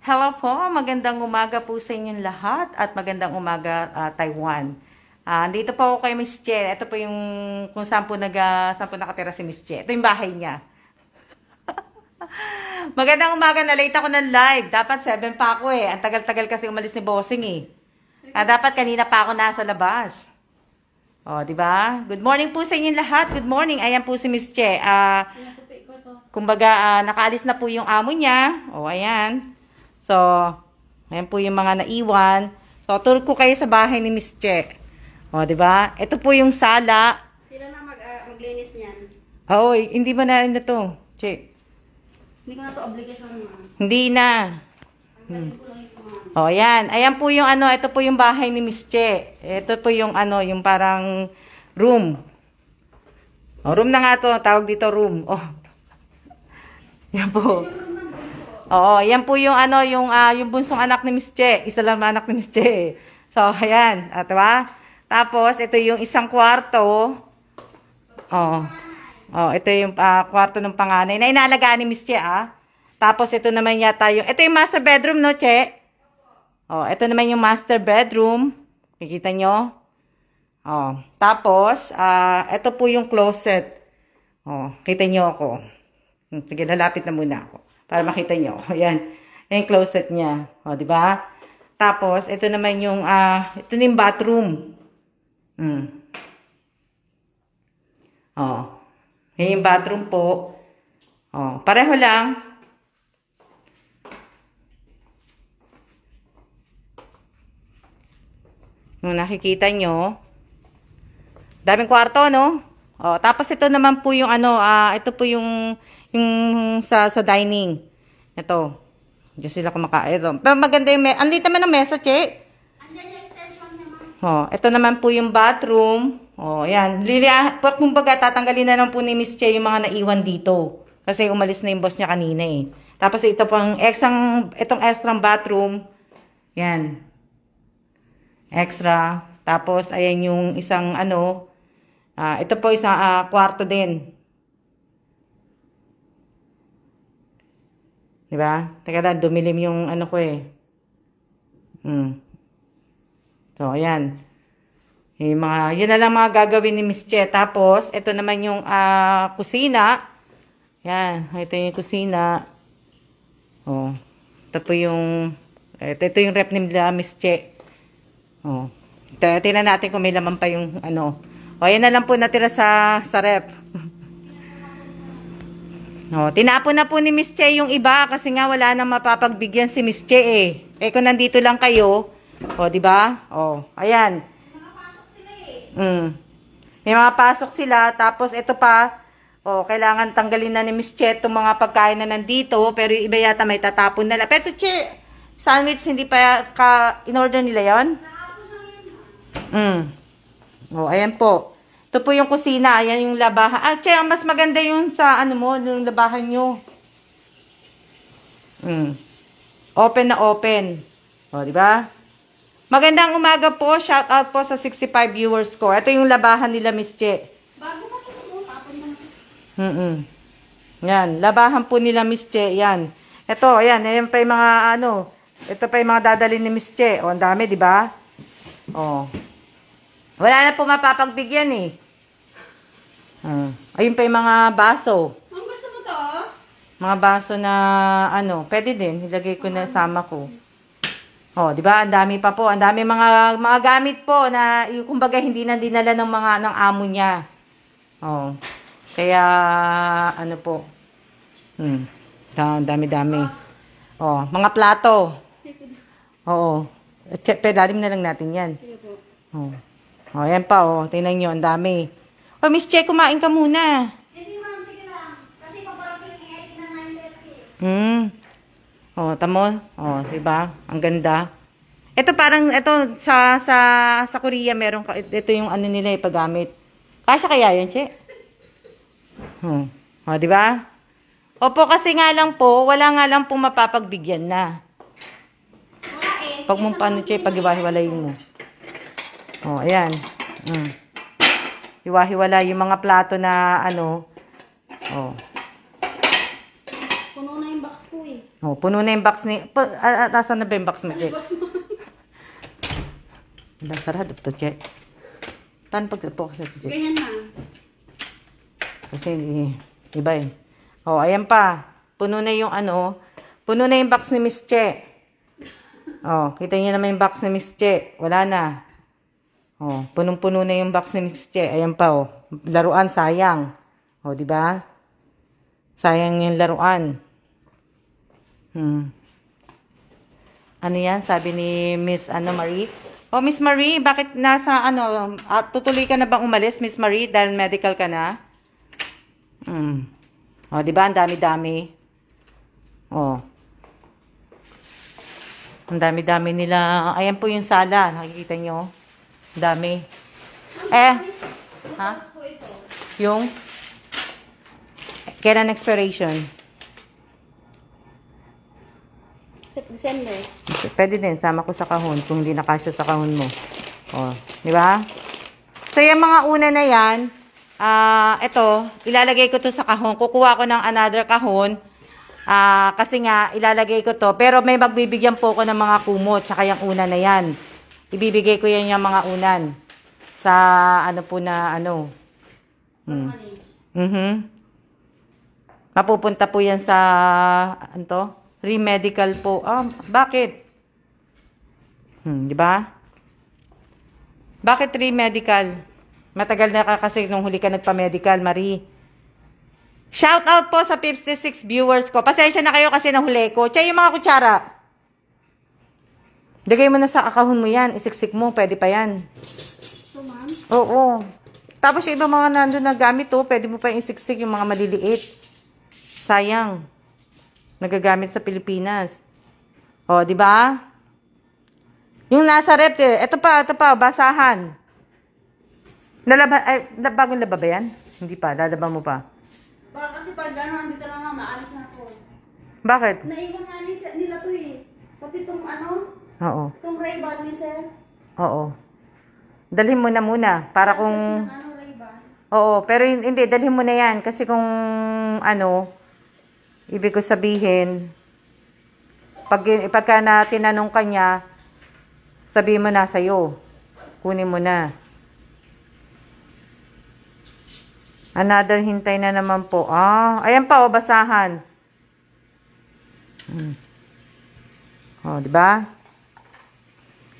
Hello po, magandang umaga po sa inyong lahat at magandang umaga Taiwan. Dito po ako kay Miss Che. Ito po yung kung saan po, saan po nakatira si Miss Che. Ito yung bahay niya. Magandang umaga, na late ako ng live. Dapat 7 pa ako eh. Ang tagal-tagal kasi umalis ni Bossing eh. Dapat kanina pa ako nasa labas. Oh, di ba? Good morning po sa inyong lahat. Good morning. Ayan po si Miss Che. Kumbaga, nakaalis na po yung amo niya. Oh, ayan. So, ayan po yung mga naiwan. So, tour ko kayo sa bahay ni Miss Che. O, di ba? Ito po yung sala. Sila na maglinis niyan. Oo, hindi ba na to, Che? Hindi ko na to obligation naman. Hindi na. O, ayan. Ayan po yung ito po yung bahay ni Miss Che. Ito po yung yung parang room. O, room na nga to. Tawag dito room. O. Yan po. Oo, yan po yung yung bunsong anak ni Miss Che. Isa lang anak ni Miss Che. So, ayan. Diba? Tapos, ito yung isang kwarto. Ito yung kwarto ng panganay na inaalagaan ni Miss Che, Tapos, ito naman yata ito yung master bedroom, no, Che? Ito naman yung master bedroom. Kikita nyo? Tapos, ito po yung closet. Kita nyo ako. Sige, lalapit na muna ako. Para makita nyo. Ayan. Yung closet niya. Di ba? Tapos, ito naman yung, ito na yung bathroom. Yan yung bathroom po. Pareho lang. Kung nakikita nyo. Daming kwarto, no? Tapos, ito naman po yung, ito po yung sa dining. Ito. Diyan sila kumakain. Pero maganda yung ang liit naman ng mesa, Che. Andiyan yung extension niya, ma'am. Ito naman po yung bathroom. Ayan. Kumbaga, tatanggalin na lang po ni Miss Che yung mga naiwan dito. Kasi umalis na yung boss niya kanina eh. Tapos ito po itong extra bathroom. Yan. Extra. Tapos, ayan yung isang ito po isang kwarto din. Diba? Teka lang, dumilim yung ko eh. So, ayan. Yun na lang mga gagawin ni Miss Che. Tapos, ito naman yung kusina. Yan. Ito yung kusina. Ito po yung ito yung rep ni Miss Che. Tingnan natin kung may laman pa yung yan na lang po natira sa rep. Tinapon na po ni Miss Che yung iba kasi nga wala nang mapapagbigyan si Miss Che eh. Kung nandito lang kayo, di ba? Ayan. May mga pasok sila, tapos ito pa, kailangan tanggalin na ni Miss Che itong mga pagkain na nandito, pero yung iba yata may tatapon na lang. Pero Che, sandwich hindi pa in-order nila 'yon? Ayan po. Ito po yung kusina. Ayan yung labahan. Che, mas maganda yung sa yung labahan nyo. Open na open. Di ba? Magandang umaga po. Shout out po sa 65 viewers ko. Ito yung labahan nila, Miss Che. Bago pa ito, tapon na. Yan. Labahan po nila, Miss Che. Yan. Ito, ayan. Ayan pa yung mga ito pa yung mga dadalhin ni Miss Che. Ang dami, di ba? Wala na po mapapagbigyan eh. Ayun pa yung mga baso. Ang gusto mo to? Mga baso na pwede din. Ilagay ko na sama ko. Di ba? Ang dami pa po. Ang dami mga gamit po na kumbaga hindi na dinala ng amo niya. Kaya po. Dami-dami. Mga plato. Pedalim na lang natin 'yan. Sige po. Ayan pa, tingnan nyo, ang dami. Miss Che, kumain ka muna. Hindi, ma'am, sige lang. Kasi paparapin yung i-edit na 9:30. Tamo? Diba? Ang ganda. Ito parang, sa Korea, meron, ito yung nila, paggamit. Kasya kaya yun, Che? Diba? Opo, kasi nga lang po, wala nga lang po mapapagbigyan na. Wala eh. Pag mong paano, Che, pag-iwahiwalayin mo. Ayan. Hiwa-hiwala yung mga plato na Puno na yung box ko eh. Oh, puno na yung box ni... Asan na ba yung box ni Che? Ilang sarado ito, Che. Paano pagsapo kasi Che? Ganyan na. Kasi iba eh. Oh, ayan pa. Puno na yung ano. Puno na yung box ni Miss Che. Oh, kita niyo naman yung box ni Miss Che. Wala na. Oh, punong-puno na yung box ni Miss Che. Ayan pa oh. Laruan sayang. Oh, di ba? Sayang yung laruan. Ano yan? Sabi ni Miss Marie. Oh, Miss Marie, bakit nasa tutuloy ka na bang umalis, Miss Marie, dahil medical ka na? Oh, di ba? Ang dami-dami. Oh. Ang dami-dami nila. Ayan po yung sala. Nakikita nyo? Ang dami. Ha? Yung? Kailan expiration? December. Pwede din. Sama ko sa kahon kung hindi nakasya sa kahon mo. Oh. Di ba? So, yung mga una na yan, ito, ilalagay ko to sa kahon. Kukuha ko ng another kahon. Kasi nga, ilalagay ko to. Pero may magbibigyan po ko ng mga kumot. Tsaka yung una na yan. Ibibigay ko yan yung mga unan. Sa Mapupunta po yan sa, re-medical po. Bakit? Di ba? Bakit re-medical? Matagal na ka kasi nung huli ka nagpa-medical, Marie. Shout out po sa 56 viewers ko. Pasensya na kayo kasi nahuli ko. Tsaya yung mga kutsara. Lagay mo na sa akahon mo yan. Isiksik mo. Pwede pa yan. So, ma'am? Oo. Tapos yung ibang mga nandun na gamit pwede mo pa isiksik yung mga maliliit. Sayang. Nagagamit sa Pilipinas. O, di ba? Yung nasa rep, ito pa, basahan. Bagong laba ba yan? Hindi pa, lalaban mo pa. Baka kasi pag andito na mama, alis na ako. Bakit? Naiwan nga nila to eh. Pati itong Oo. itong Ray-Ban ni sir. Oo. Dalhin mo na muna, para kung... Ray-Ban. Oo, pero hindi, dalhin mo na yan. Kasi kung ibig ko sabihin, pagka na tinanong ka niya, sabihin mo na sa'yo. Kunin mo na. Another hintay na naman po. Ayan pa, basahan. Di ba?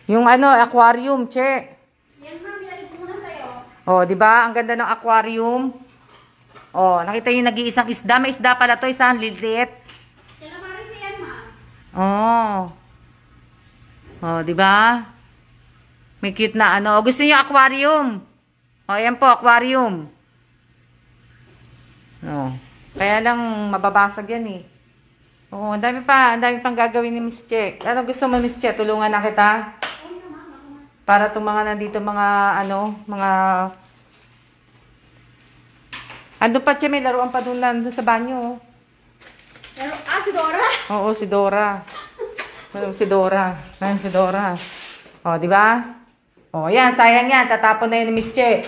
Yung aquarium, Che. Yan ma'am, ilagay ko muna sa'yo. Di ba? Ang ganda ng aquarium. Nakita yung nag-iisang isda. May isda pala to, isang lilit. Yan naman rin yan, ma'am. Di ba? May cute na Gusto niyo aquarium? Ayan po, aquarium. Kaya lang mababasag yan eh. Ang dami pang gagawin ni Miss Che. Ano gusto mo, Miss Che? Tulungan na kita? Para itong mga nandito, mga Ando pa, Che, may laruan pa doon sa banyo. Pero, si Dora? Oo, si Dora. Si Dora. Ayun, si Dora. Di ba? Yan, sayang yan. Tatapon na yun ni Miss Che.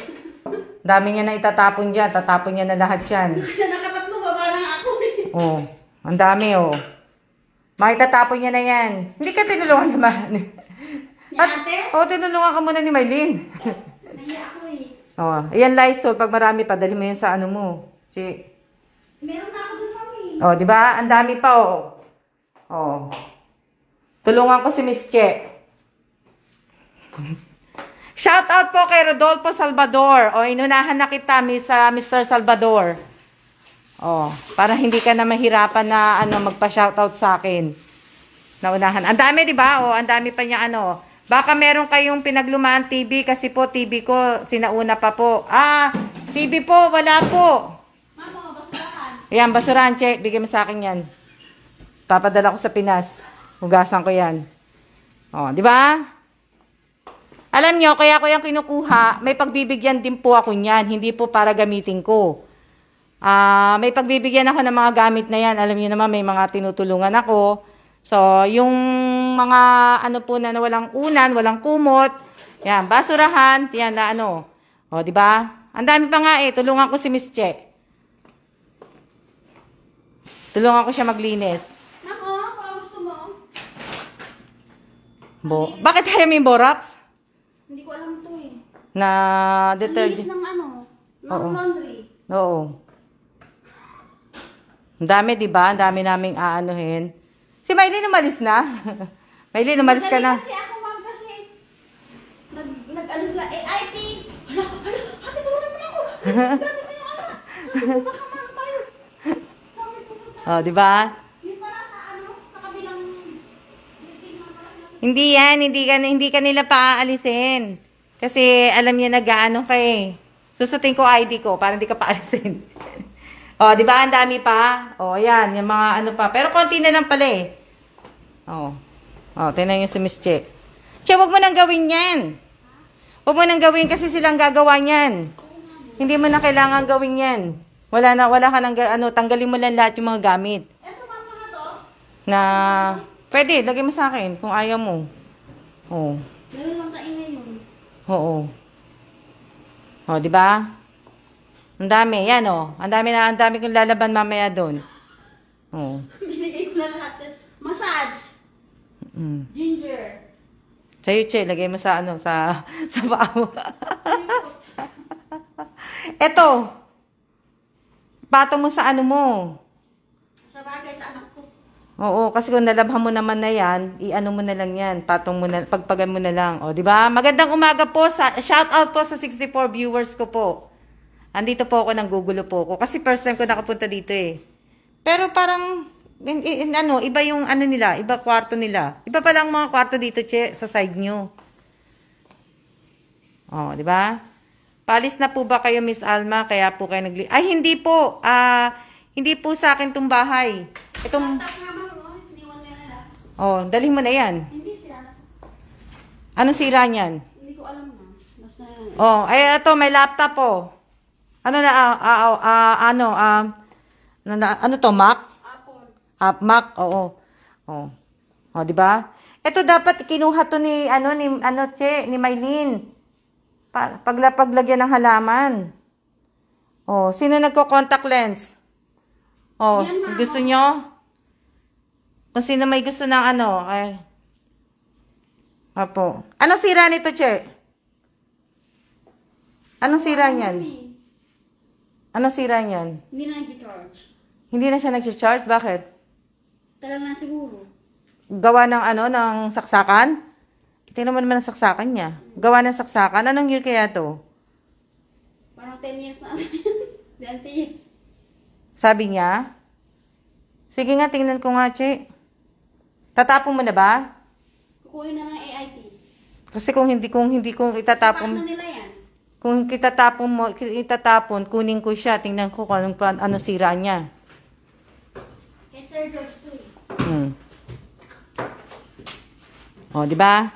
Dami niya na itatapon dyan. Tatapon niya na lahat yan. Nakatatlo ba lang ako eh. Ang dami, Makitatapon niya na yan. Hindi ka tinulungan naman. Ni ate? Tinulungan ka muna ni Maylin. Nahiya ako eh. Ayan, Lysol. Pag marami pa, dali mo yan sa mo. Meron na ako dun, mami. Di ba? Ang dami pa, Tulungan ko si Miss Che. Shout out po kay Rodolfo Salvador. Inunahan na kita, Mr. Salvador. Para hindi ka na mahirapan na magpa-shoutout sa akin. Naunahan. Ang dami, di ba? Ang dami pa niya Baka meron kayong pinaglumaan TV kasi po TV ko sinauna pa po. TV po, wala po. Mama, basurahan. Ayan, basurahan, Che. Bigyan mo sa akin yan. Papadala ko sa Pinas. Hugasan ko yan. Di ba? Alam nyo, kaya ko yung kinukuha, may pagbibigyan din po ako niyan. Hindi po para gamitin ko. May pagbibigyan ako ng mga gamit na yan. Alam nyo naman, may mga tinutulungan ako. So, yung mga po na walang unan, walang kumot, yan, basurahan, yan na di ba? Ang dami pa nga tulungan ko si Miss Che. Tulungan ko siya maglinis. Nako, Bakit kaya may borax? Hindi ko alam to eh. Na Nalinis detergent? ng ano, ng Oo. laundry. Oo. Ang dami, di ba? Ang dami naming aanuhin. Si Maylin umalis na. Maylin, umalis ka na. Madali kasi ako, ma'am, kasi nag-ano sila, IT. Hala, hati, tulungan mo na ako. Dami na yung ano. Sabi ko, baka man tayo. Sabi ko, Oh, di ba? yun pala sa ano, sa kabilang meeting na pala. Hindi yan. Hindi ka nila paaalisin. Kasi alam niya nag-aano ka eh. Susutin ko ID ko para hindi ka paalisin. Oh, di ba? Ang dami pa. Oh, ayan. Yung mga ano pa. Pero konti na lang pala eh. Oh. Oh, tingnan niyo si Miss Che. Che, wag mo nang gawin yan. Wag mo nang gawin kasi silang gagawa niyan. Hindi mo na kailangan gawin yan. Wala ka nang, tanggalin mo lang lahat yung mga gamit. Eto ba mga to? Na, pwede, lagay mo sa akin kung ayaw mo. Oh. Ganun lang kaingay yun. Oo. Oh, di ba? Ang dami, yan oh. Ang dami kong lalaban mamaya doon. Oh. Binigay ko na lahat sa massage, Mm. ginger. Sa'yo, Che, lagay mo sa sa paa mo. Eto. Patong mo sa ano mo. Sa bagay sa anak ko. Oo, kasi kung nalabhan mo naman na yan, i-ano mo na lang yan. Patong mo na, pagpagan mo na lang. O, di ba? Magandang umaga po. Shout out po sa 64 viewers ko po. Andito po ako, nanggugulo po ako. Kasi first time ko nakapunta dito eh. Pero parang, iba yung ano nila, iba kwarto nila. Iba pa lang mga kwarto dito, Che, sa side nyo. O, di ba? Palis na po ba kayo, Miss Alma? Kaya po kayo Ay, hindi po. Hindi po sa akin itong bahay. Itong... Tapos nga ma'am, iniwan nila. Oh, dalhin mo na yan. Hindi sila. Anong sira niyan? Hindi ko alam na. Basta, Oh, ay ito may laptop po. Ano na ano to, Mac? apple. Mac, oo. Oh. Oh, di ba? Ito dapat kinuha to ni Che, ni Maylin. Paglagyan ng halaman. Oh, sino nagko-contact lens? Oh, Yan, ma'am. gusto nyo? Kung sino may gusto ng ay. Apo. Anong sira nito, Che? Anong sira niyan? Anong sira niyan? Hindi na nag-charge. Hindi na siya nag-charge? Bakit? Tagal na siguro. Gawa ng ng saksakan? Tingnan mo naman ang saksakan niya. Gawa ng saksakan? Anong year kaya to? Parang 10 years na. 20 years. Sabi niya? Sige nga, tingnan ko nga, Che. Tatapon mo na ba? Kukunin na ng AIT. Kasi kung hindi ko Pack itatapon, na nila yan. kung itatapon, kunin ko siya. Tingnan ko kung ano sira niya. Kay Sir George to eh. O, di ba?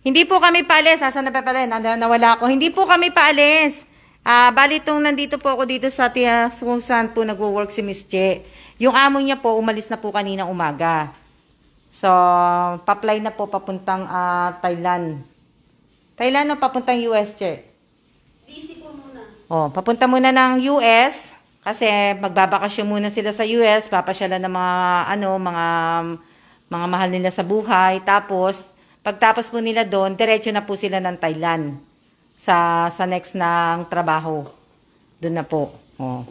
Hindi po kami paalis. Nasaan na pa pala? Nawala ako. Hindi po kami paalis. Bali itong nandito po ako dito sa kung saan po nagwo-work si Miss Che. Yung amo niya po, umalis na po kaninang umaga. So, pa-fly na po papuntang Thailand. Thailand o papuntang US, Che? DC po muna. Oh, papunta muna ng US kasi magbabakasyon muna sila sa US, papasyalan ng mga mahal nila sa buhay. Tapos pagtapos po nila doon, diretso na po sila ng Thailand sa next ng trabaho. Doon na po. Oh.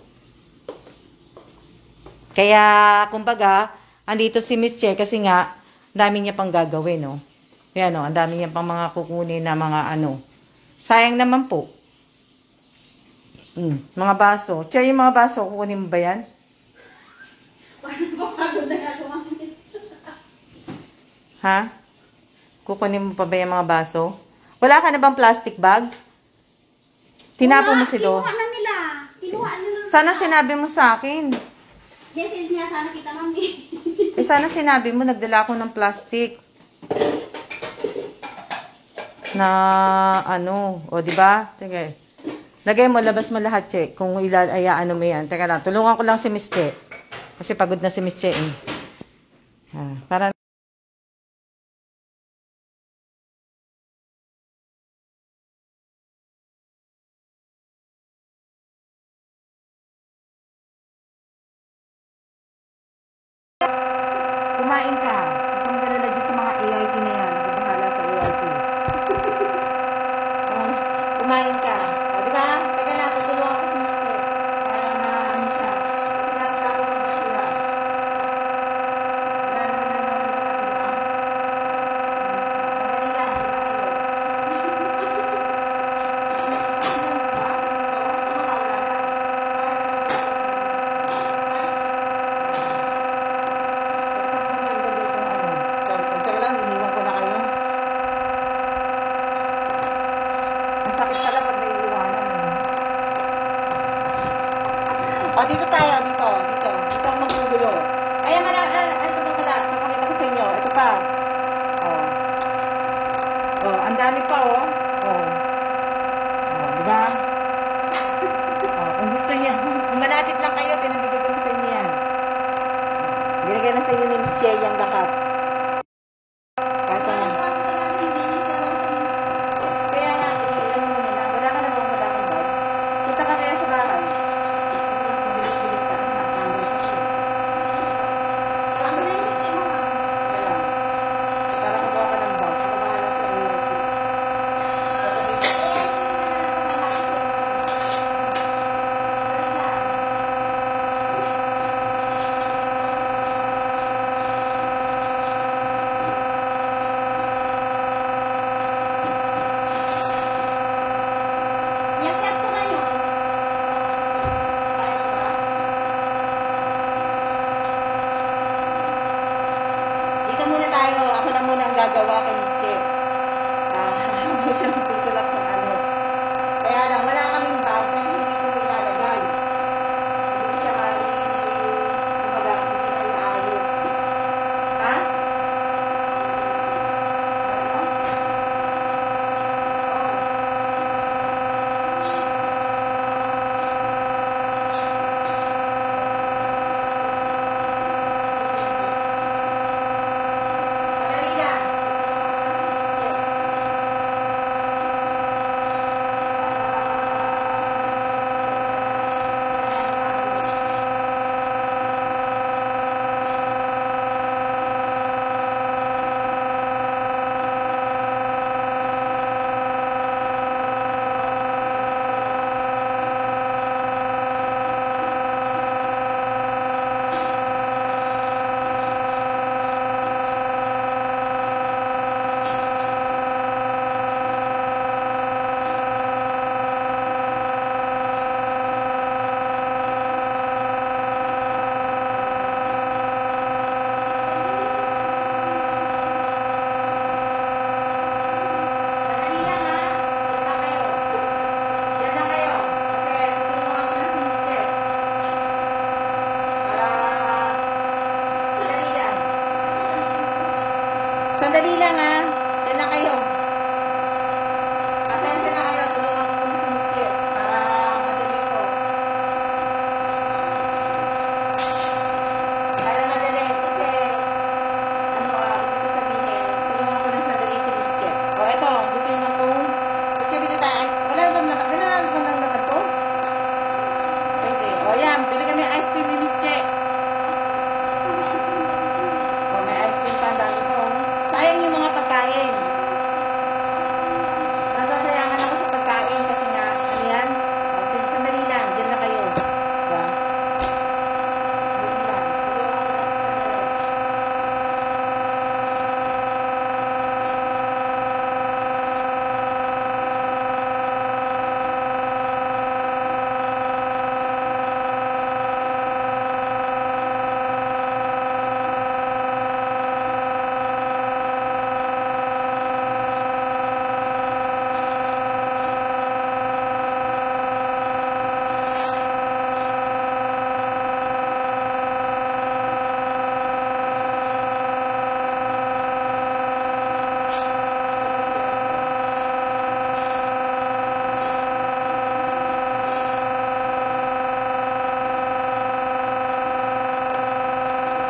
Kaya kumbaga, andito si Miss Che kasi nga dami niya pang gagawin, no. Kaya ang dami niya pang mga kukunin na mga Sayang naman po. Mga baso. Che, yung mga baso, kukunin mo ba yan? Pagod na ako, mami. Ha? Kukunin mo pa ba yung mga baso? Wala ka na bang plastic bag? Tinapon mo si Do. Kinuha na nila. Kinuha nila. Sana sinabi mo sa akin. Message niya sana kita, mami. Sana sinabi mo, nagdala ako ng plastic. Na o di ba? Sige. Lagay mo, labas mo lahat, Che. Kung ayaan mo yan. Teka lang, tulungan ko lang si Miss Che. Kasi pagod na si Miss Che. Para kumain ka. Huwag kang galalagay sa mga AIT na yan. marami pa, oh. Oh. Oh, di ba? Oh, kung gusto niya, kung malapit lang kayo, pinabigay ko na sa inyo yan. Binigay na sa inyo ni Miss Che yung lahat. Kaso nga. Kaya nga, ilan mo nila. Wala ka na bang wala kang bag? Punta ka kaya sa bahay. Bilis-bilis ka kasi nakakanggal sa siya. Wala. Para kukuha ka ng bag. Ako bahala sa iyo. Yakyat ko na yun. Kaya ba? Dito muna tayo. Ako na muna ang gagawa kay Miss Che. Ako siya magtutulak ng ano. Kaya lang, wala kaming bag kasi hindi ko ilalagay. Hindi siya kumbaga, hindi na iayos. Ha? Ano? Madali lang. Madali lang ha. Diyan lang kayo. Kasi tutulungan ko na si Miss Che. Madali lang. Sandali lang ha. Diyan lang kayo. Pasensya na kayo. Tulungan ko na si Miss Che. Para madali ko. Para madali. Kasi ibig ko sabihin, tulungan ko na sandali si Miss Che. O, eto. Gusto niyo ng phone? Ba't siya binita? Wala na bang laman? Wala na bang laman to? Okay. O, yan. Bili kami ice cream ni Miss Che. O, may ice cream pa. Ang dami ko. Sayang yung mga pagkain. Nasasayangan ako sa pagkain kasi nga, ano yan? O, sige, sandali lang. Diyan na kayo. Diba? Sandali lang. Tulungan ko lang sandali.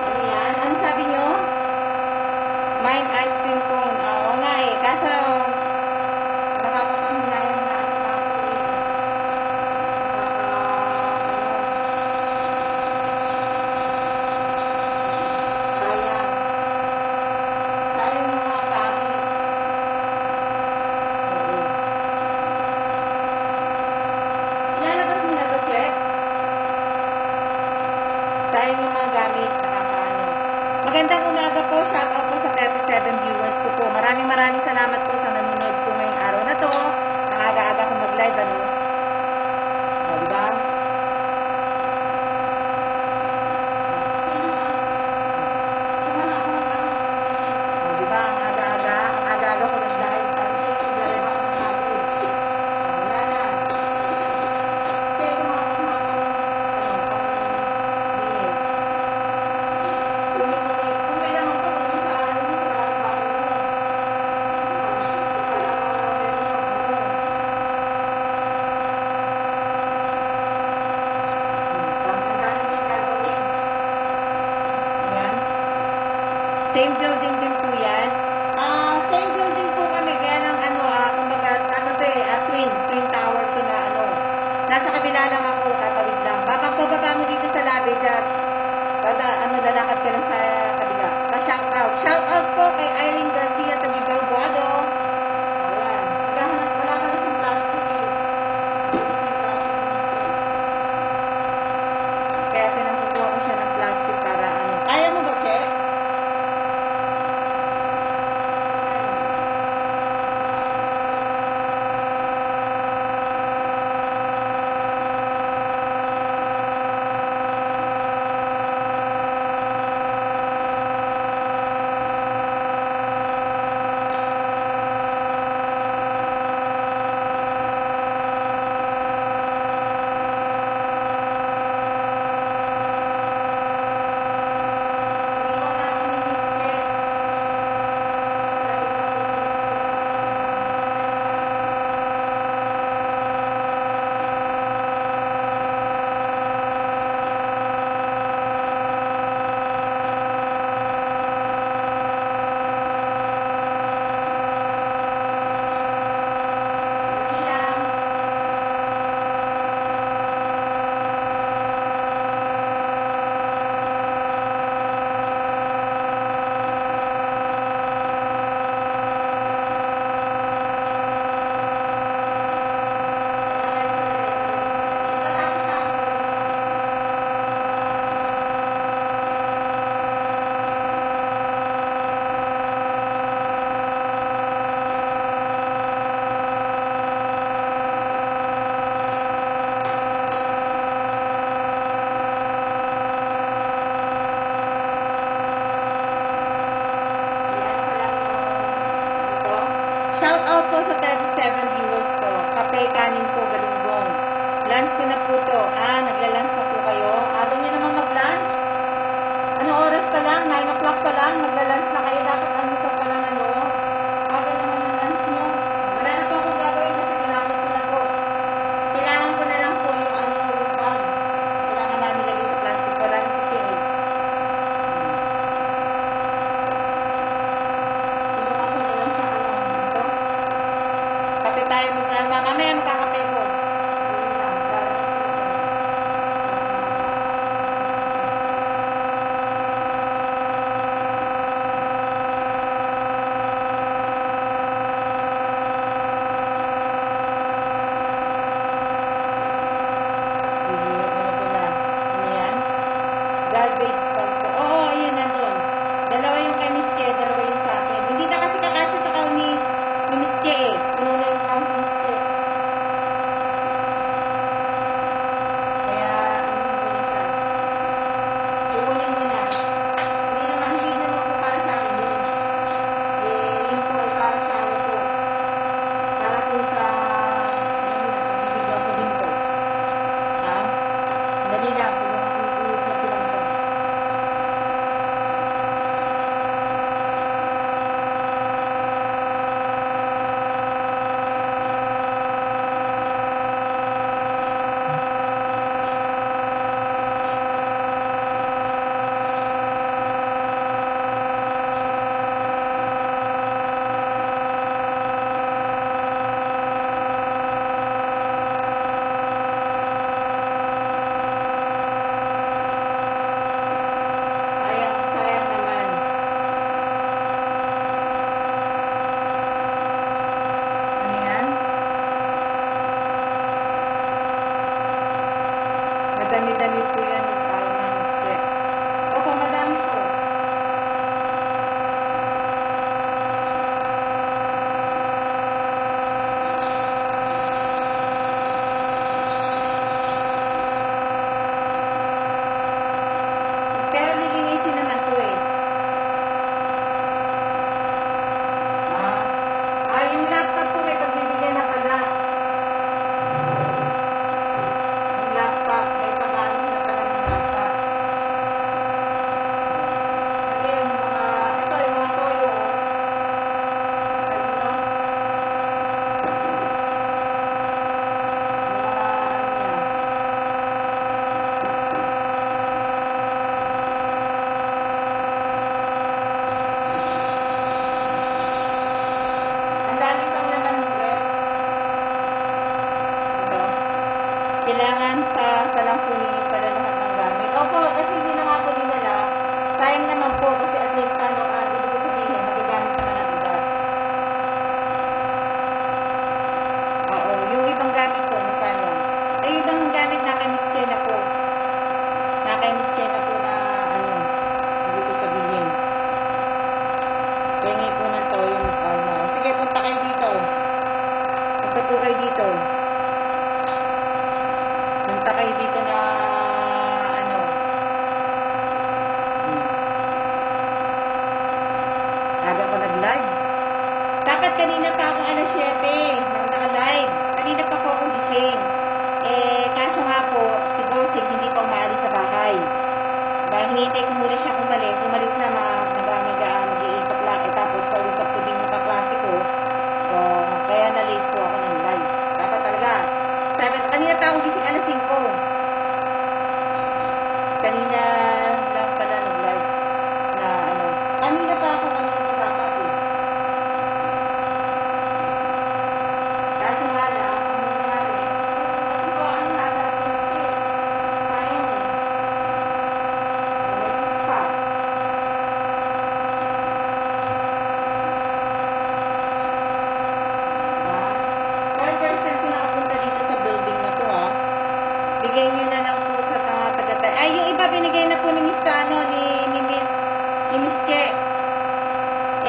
Ano yan? Ano sabi nyo? Mine ice cream cone. Oo nga eh. Kaso, nakakapanghilayan na ako ako eh. Sayang. Sayang yung mga gamit. Oo. Ilalabas mo na to, check? Sayang yung mga gamit. Nakakaano. Magandang umaga po. Shout out po sa 37 viewers ko po. Maraming salamat po sa nanonood po ngayong araw na to. Ang aga-aga ko mag-live, ano? O, diba? O, diba? Ang aga-aga ko nag-live. Kasi, nag-live ako ng hapon. O, wala na. Kasi, bilis. Kung may naman pa, kung sa araw mo, sa araw mo. Same building din po yan. Same building po kami. Kaya lang kumbaga, twin tower to na nasa kabila lang ako, tatawid lang. Bababa mo dito sa lobby, lalakad ka lang sa kabila. Pa-shout out. Shout out po kay Irene Garcia, tabi Balboado. Ayan. Wala ka na sa plastic eh. Kaya pinakukuha ko siya ng plastic para Kaya mo ba, Che? Shout out po sa 37 viewers ko. Kape, kanin po, galunggong. Lunch ko na po to. Nagla-lunch na po kayo. Doon nyo naman mag-lunch. Anong oras pa lang? 9 o'clock pa lang. Magla-lunch na kayo. Dapat almusal pa lang aga naman ang lunch nyo. Wala na po akong gagawin kasi tinapos ko na po. Kailangan ko na lang po yung bag. Kailangan namin lagay sa plastic. Wala na si Kay. Kape tayo masama. Mamaya magkakape ko.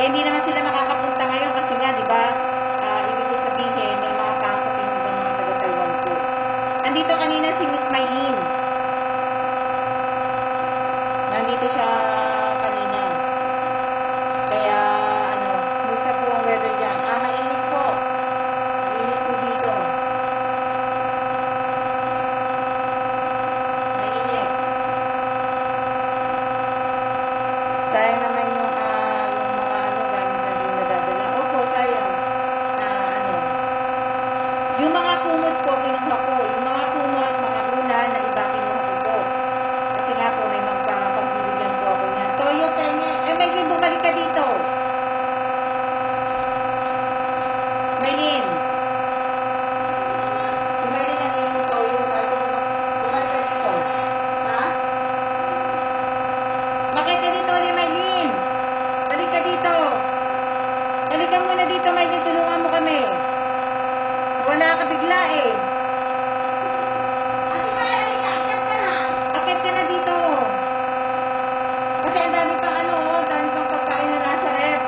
hindi naman sila makakapunta ngayon kasi nga, di ba, ibig ko sabihin, may mga pasok yung ibang mga taga-Taiwan po. Andito kanina si Miss Maylene. Nandito siya kanina. Kaya, musta po ang weather dyan? Mainit po. Mainit po dito. Mainit. Sayang naman yung mga gamit na din nadadala. Opo, sayang. Yung mga kumot po, kinuha ko. Yung mga kumot, mga ulan na iba kinuha ko po. Kasi nga po, may magpapagbibigyan po ako niyan. Toyo, kanya. Maylin, bumalik ka dito. Maylin. Si Maylin ang yung toyo. Sabi ko, bumalik ka dito. Ha? Bakit ka dito ulit, Maylin? Balik ka dito. Balik ka muna dito, Maylin. Tulungan mo kami. Wala ka bigla eh. Ate Maya, akit ka na. Akit ka na dito. Kasi ang dami pang dami pang pagkain na nasa ref.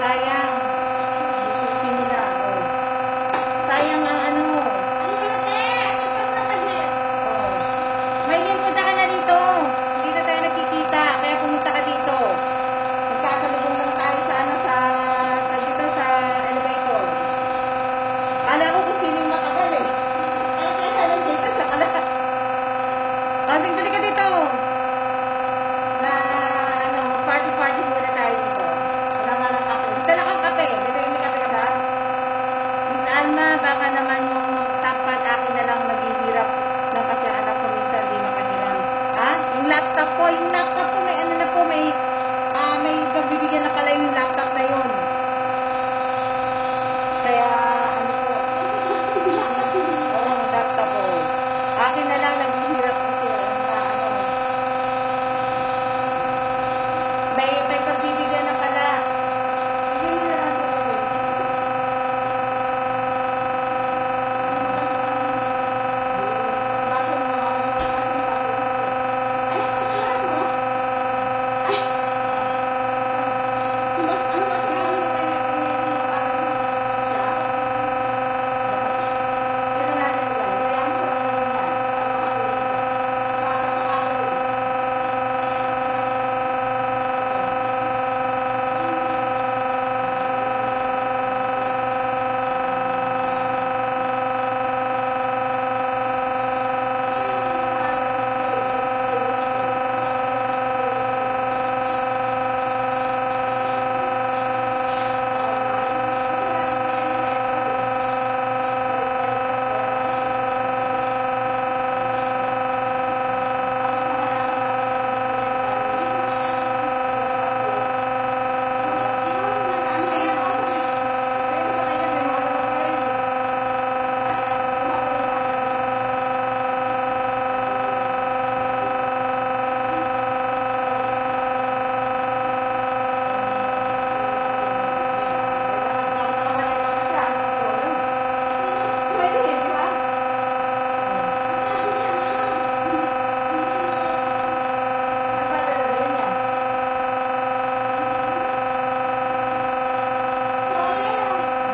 Sayang. Sushi nila. Oh. Sayang ang Halika na, te. Akit ka muna saglit. Oh. Maylin, punta ka na dito. Hindi na tayo nakikita. Kaya pumunta ka dito. Magkasalubong lang tayo sa sa elevator. Kala ko kung sino yung matagal eh. Kaya sabi dito sa kalat. Pasing balik ka dito. Na party muna tayo dito. Wala nga ng kape. Dala kang kape. Dito yung may kape ka ba? Miss Alma, baka naman yung tapat akin na lang maghihirap ng kasi anak ko minsan di makahiram. Ha? Yung laptop po may na po, may pagbibigyan na pala yung laptop na yun. Kaya, laptop po. Akin na lang naghihirap kasi may pagbibigyan na pala. Hindi mo na lang po. Ay, ang sarap, no? Ay. Ano ba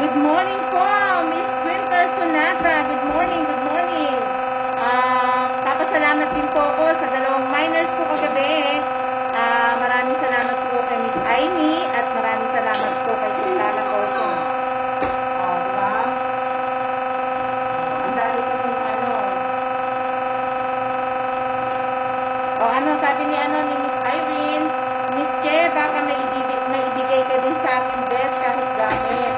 Good morning po, Miss Winter Sonata. Good morning. Papasalamat din po ako sa dalawang minors ko kagabi. Maraming salamat po kay Miss Aimee at maraming salamat po kay Sultana Coso. Diba? Ang dami ko kung sabi ni Miss Irene, Miss Che, baka may ibigay ka din sa akin best kahit gamit.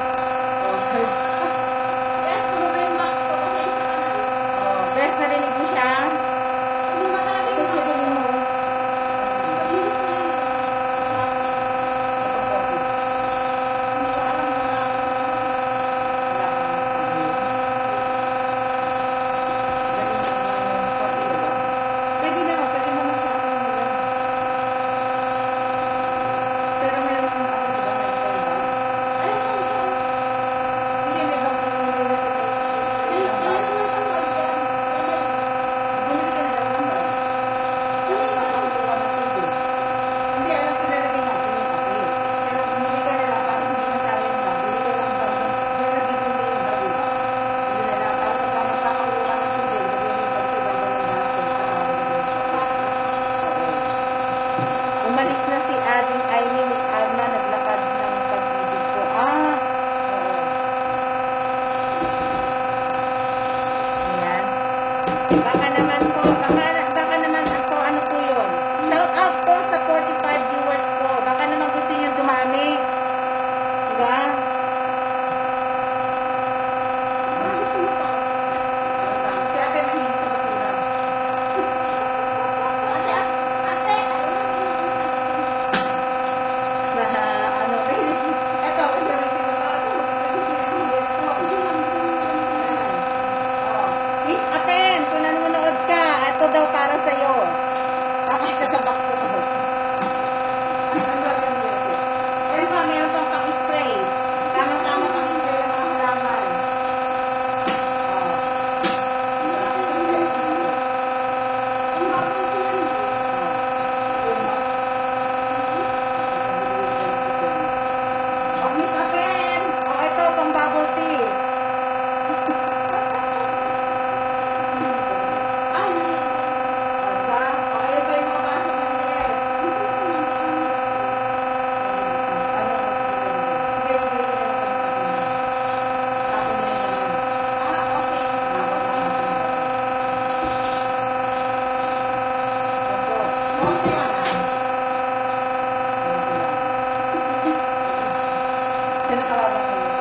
Tinatawagan ko yun.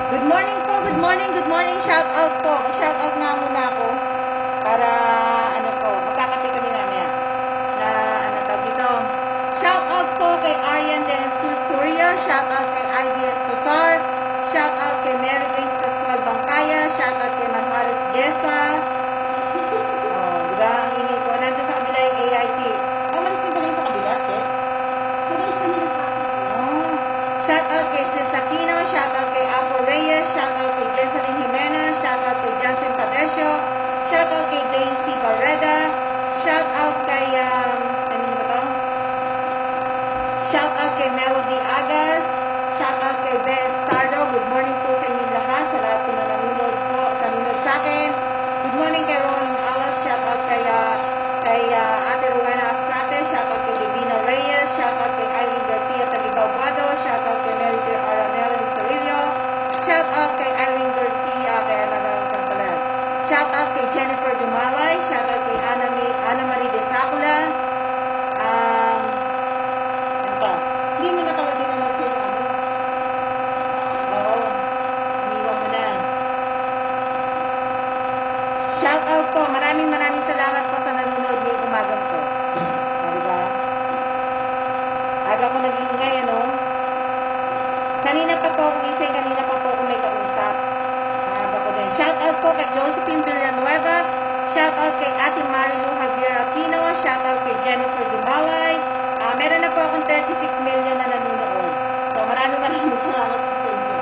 Good morning po, good morning, good morning. Shout out po. Shout out nga muna ako para ano po, magkakape kami mamaya. Na ano tawag dito. Shout out po kay Arian de Jesus Surya, shout out kay IBS Pasar, shout out kay Mary Grace Pascual Bangkaya, shout out kay Manhares Jessa. Oh, diba? Ang ingay ko. Nandun sa kabila yung AIT. Oh, malis din pala yung sa kabila, che? So guys, kami nagkakita. Oh. Shout out kay Sis Aquino, shout out kay Apo Reyes, shout out kay Jesseline Jimenez, shout out kay Jansen Padecio, shout out kay Daisy Barreda, shout out kay, kanino ba to? Shout out kay Melody Agas, shout out kay Beth Stardo, good morning po sa inyo lahat, sa lahat po na nanonood po, sa nanonood sa akin. Good morning kay Roland Alas, shout out kay Ate Rowena Ascate, shout out kay Divina Reyes, shout out kay Eileen Garcia Tagibaw Guado, shout out kay Mary Jo Aranela Esterillo, shout out kay Eileen Garcia, kay shout out kay Jennifer Dumalay, shout out kay Ana Marie de Sacula, ano pa? Hindi mo nakalagay na lang siya yung ano? Oo, iniwan mo na. Shout out po, maraming salamat po sa nanonood ngayong umagang ko. Diba? Aga ko nag-iingay, ano? Kanina pa po akong isay, kanina pa po akong may kausap. Aga ko din. Shout out po kay Josephine Villanueva, shout out kay Ate Marilu Javier Aquino, shout out kay Jennifer Dumalay. Meron na po akong 36 million na nanonood. So, maraming salamat po sa inyo.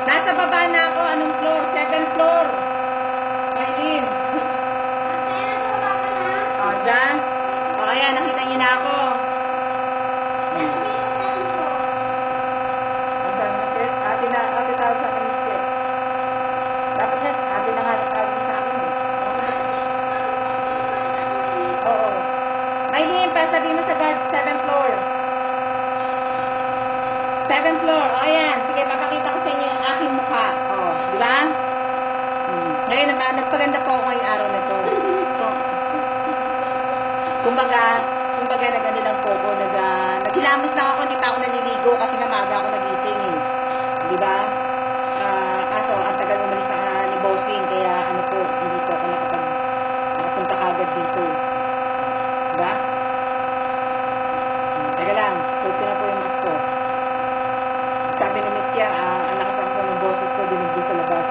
Nasa baba na ako. Anong floor? 7th floor. Kailin. O, dyan. O, ayan. Nakita niyo na ako. Ate tawag sa akin. Dapat na, ate na nga tawag sa akin. Oo. Kailin, sabihin mo sa guard, 7th floor. 7th floor. O, ayan. Sige, papakita ko sa inyo yung aking mukha. O, di ba? Ngayon naman, nagpaganda po ako ngayong araw na to. Kumbaga, nag-ano lang po ako, naghilamos lang ako, hindi pa ako naliligo kasi na maaga ako nagising eh. Di ba? Kaso, ang tagal umalis na ni Bossing, kaya ano po, hindi po ako nakapunta kagad dito. Di ba? Teka lang, suot ko na po yung mask ko. Sabi ni Miss Tia, ang nakasaksa ng boses ko, dinig doon sa labas.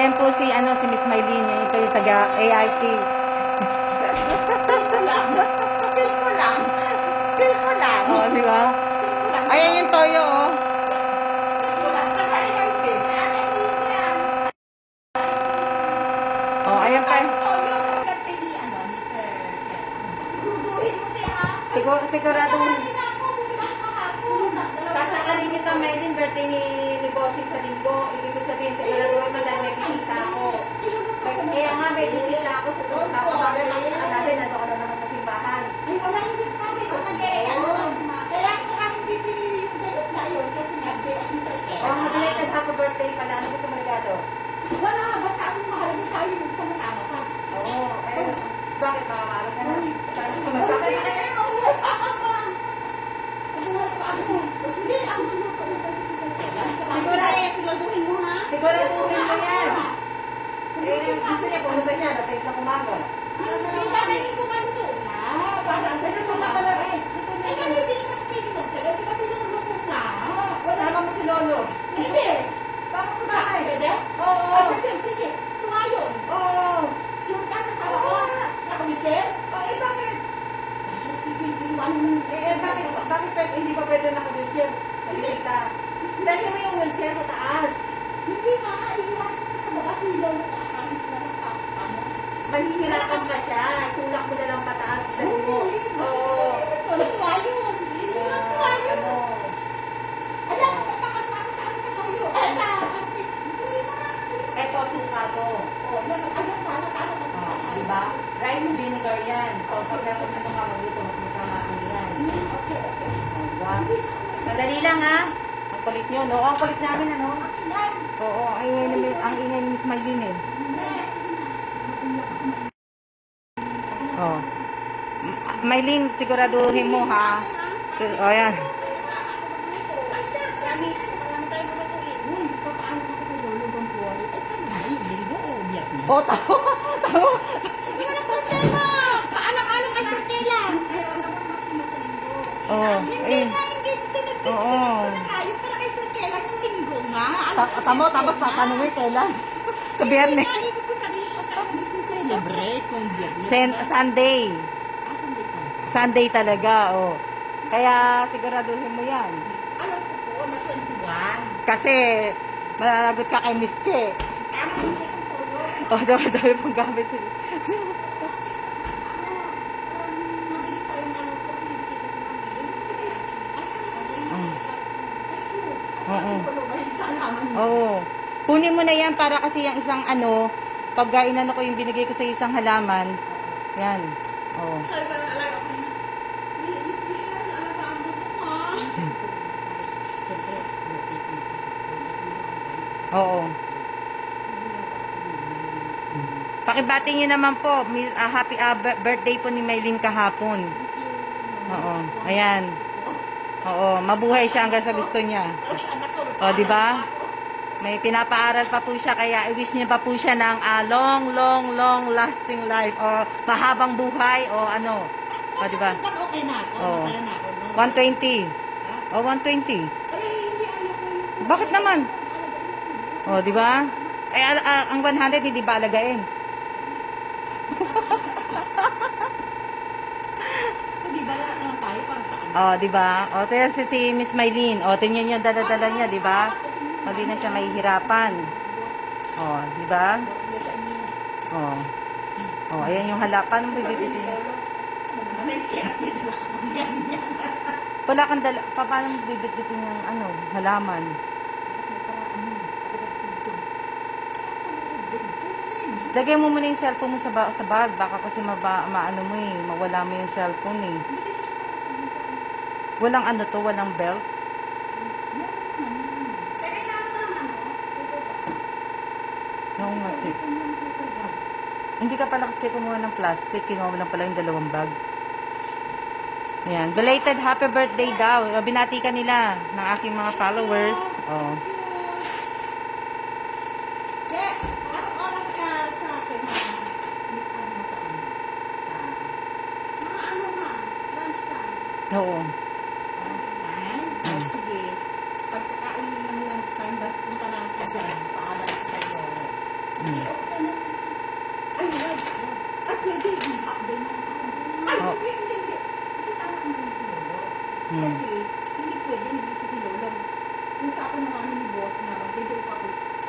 Ayan po si, si Miss Mylene. Yan po yung taga AIT. Feel ko lang. Feel ko lang. Oo, di ba? Ayan yung toyo, oh. Oh, ayan pa. Sigurado. Sasakalin kita, Mylene, birthday ni Bossing sa linggo. Ibig ko sabihin, siguraduhin mo dahil may bisita ako. Kaya nga, may bisita ako sa doon. Ako, bakit natin, nandun ko na naman sa simbahan. Ay, wala hindi kami. Kaya ko kami pipili yung ganun na yun kasi nag-day ako sa kaya. Oh, belated happy birthday pala. Ano gusto mo regalo? Wala, basta ako sa halaga tayo magsama-sama pa. Oo, bakit makamaaro ka na? Sabi na kayo, mabuhay pa ako. Mabuhay pa ako. Sige, ako magluto ng basikin sa kaya. Siguraduhin mo ha? Siguraduhin mo yan. Gusto niya pumunta siya, nasa isla kumaga. Tatayin ko man ito. Parang Sama ka na rin. eh, kasi hindi naman pwede magtagal. Kasi lolo ko na. Sama mo si Lolo. Hindi. Sama mo tatay. Pwede? Oo. Sige. Tumayon. Oo. Sure ka sa sawa ko. Nakabitin? Bakit? Sige, iwan mo. Bakit hindi pa pwede naka-wheelchair? Nabisita. Dahil mo yung wheelchair sa taas. Hindi nga, iwan ko na sa baba si lolo ko. Kahit na lang mo. Mahihirapan pa siya. Tulak mo na lang pataas sa mo. Oo. Tumayon. Tumayon. Alam mo, may pakatla ko sa kayo. Sa pansit. Hindi mo na. Eto, suka to. Diba? Rice vinegar yan. So, pag napunta mo ka magluto, mas masama ako yan. Okay. Diba? Sadali lang, ha? Ang kulit nyo, no? Ang kulit namin, ano? Oo, ang ingay ni Miss Mylene, eh. Oh. Mylene, siguraduhin mo, ha? O, yan. O, tao. Hindi mo na problema. Paano kay Sir Kela? Oo. Hindi nga, hindi. Sinipin Oo. na tayo para kay Sir Kela yung linggo nga. Tamo, sa tanongin kailan? Sa biyernes. Hindi ko sabihin ko tayo celebrate kung biyernes. Sunday. Sunday ka. Sunday talaga, oh. Kaya siguraduhin mo yan. Alam ko po na 21. Kasi, malalagot ka kay Miss Che. Tama hindi kong tulog. Oh, dami pang gamit. Mabilis tayong ano po, bibisita sa mga Oo. Oo. Kunin mo na yan para kasi yung isang pag inano ko yung binigay ko sa isang halaman. Yan. Oo. Sabi ba na alaga ko na? Alaga mo ko ha? Oo. Pakibati niyo naman po. Happy birthday po ni Mylene kahapon. Oo. Ayan. Oo. Mabuhay siya hanggang sa gusto niya. O, di ba? May pinapaaral pa po siya. Kaya i-wish niya pa po siya ng long lasting life. O mahabang buhay. O ano. O, di ba? Okay na ako. Oo. Matala na ako. 120. O, 120. Bakit naman? O, di ba? Ang 100 hindi ba alagain? Hindi ba lang tayo para sa ano? Oh, di ba? O, tingnan si Miss Mylene. O, tingnan niyo yung dala-dala niya, di ba? Hindi na siya mahihirapan. O, di ba? O. O, ayan yung halapan mo bibili. Wala kang dala. Paano mo bibili yung halaman? Lagay mo muna yung cellphone mo sa bag. Baka kasi mawala mo yung cellphone eh. Walang walang belt. No, nga. Hindi ka pala kumuha ng plastic. Kinuha mo lang pala yung dalawang bag. Ayan. Belated happy birthday daw. Binati ka nila ng aking mga followers. Oh. Oras ka sa akin ha? Lunchtime. Oo. Sige. Pagkakain ng lunchtime, punta na ako dyan. Paalam ko kayo. Mm. okay na. Ay, wag. At pwede, half-day na ako. Ay, Oh. hindi. Kasi tama naman si Lolo. Mm. Kasi, hindi pwede, hindi si Lolo. Usapan na namin ni boss na mag-day pa ako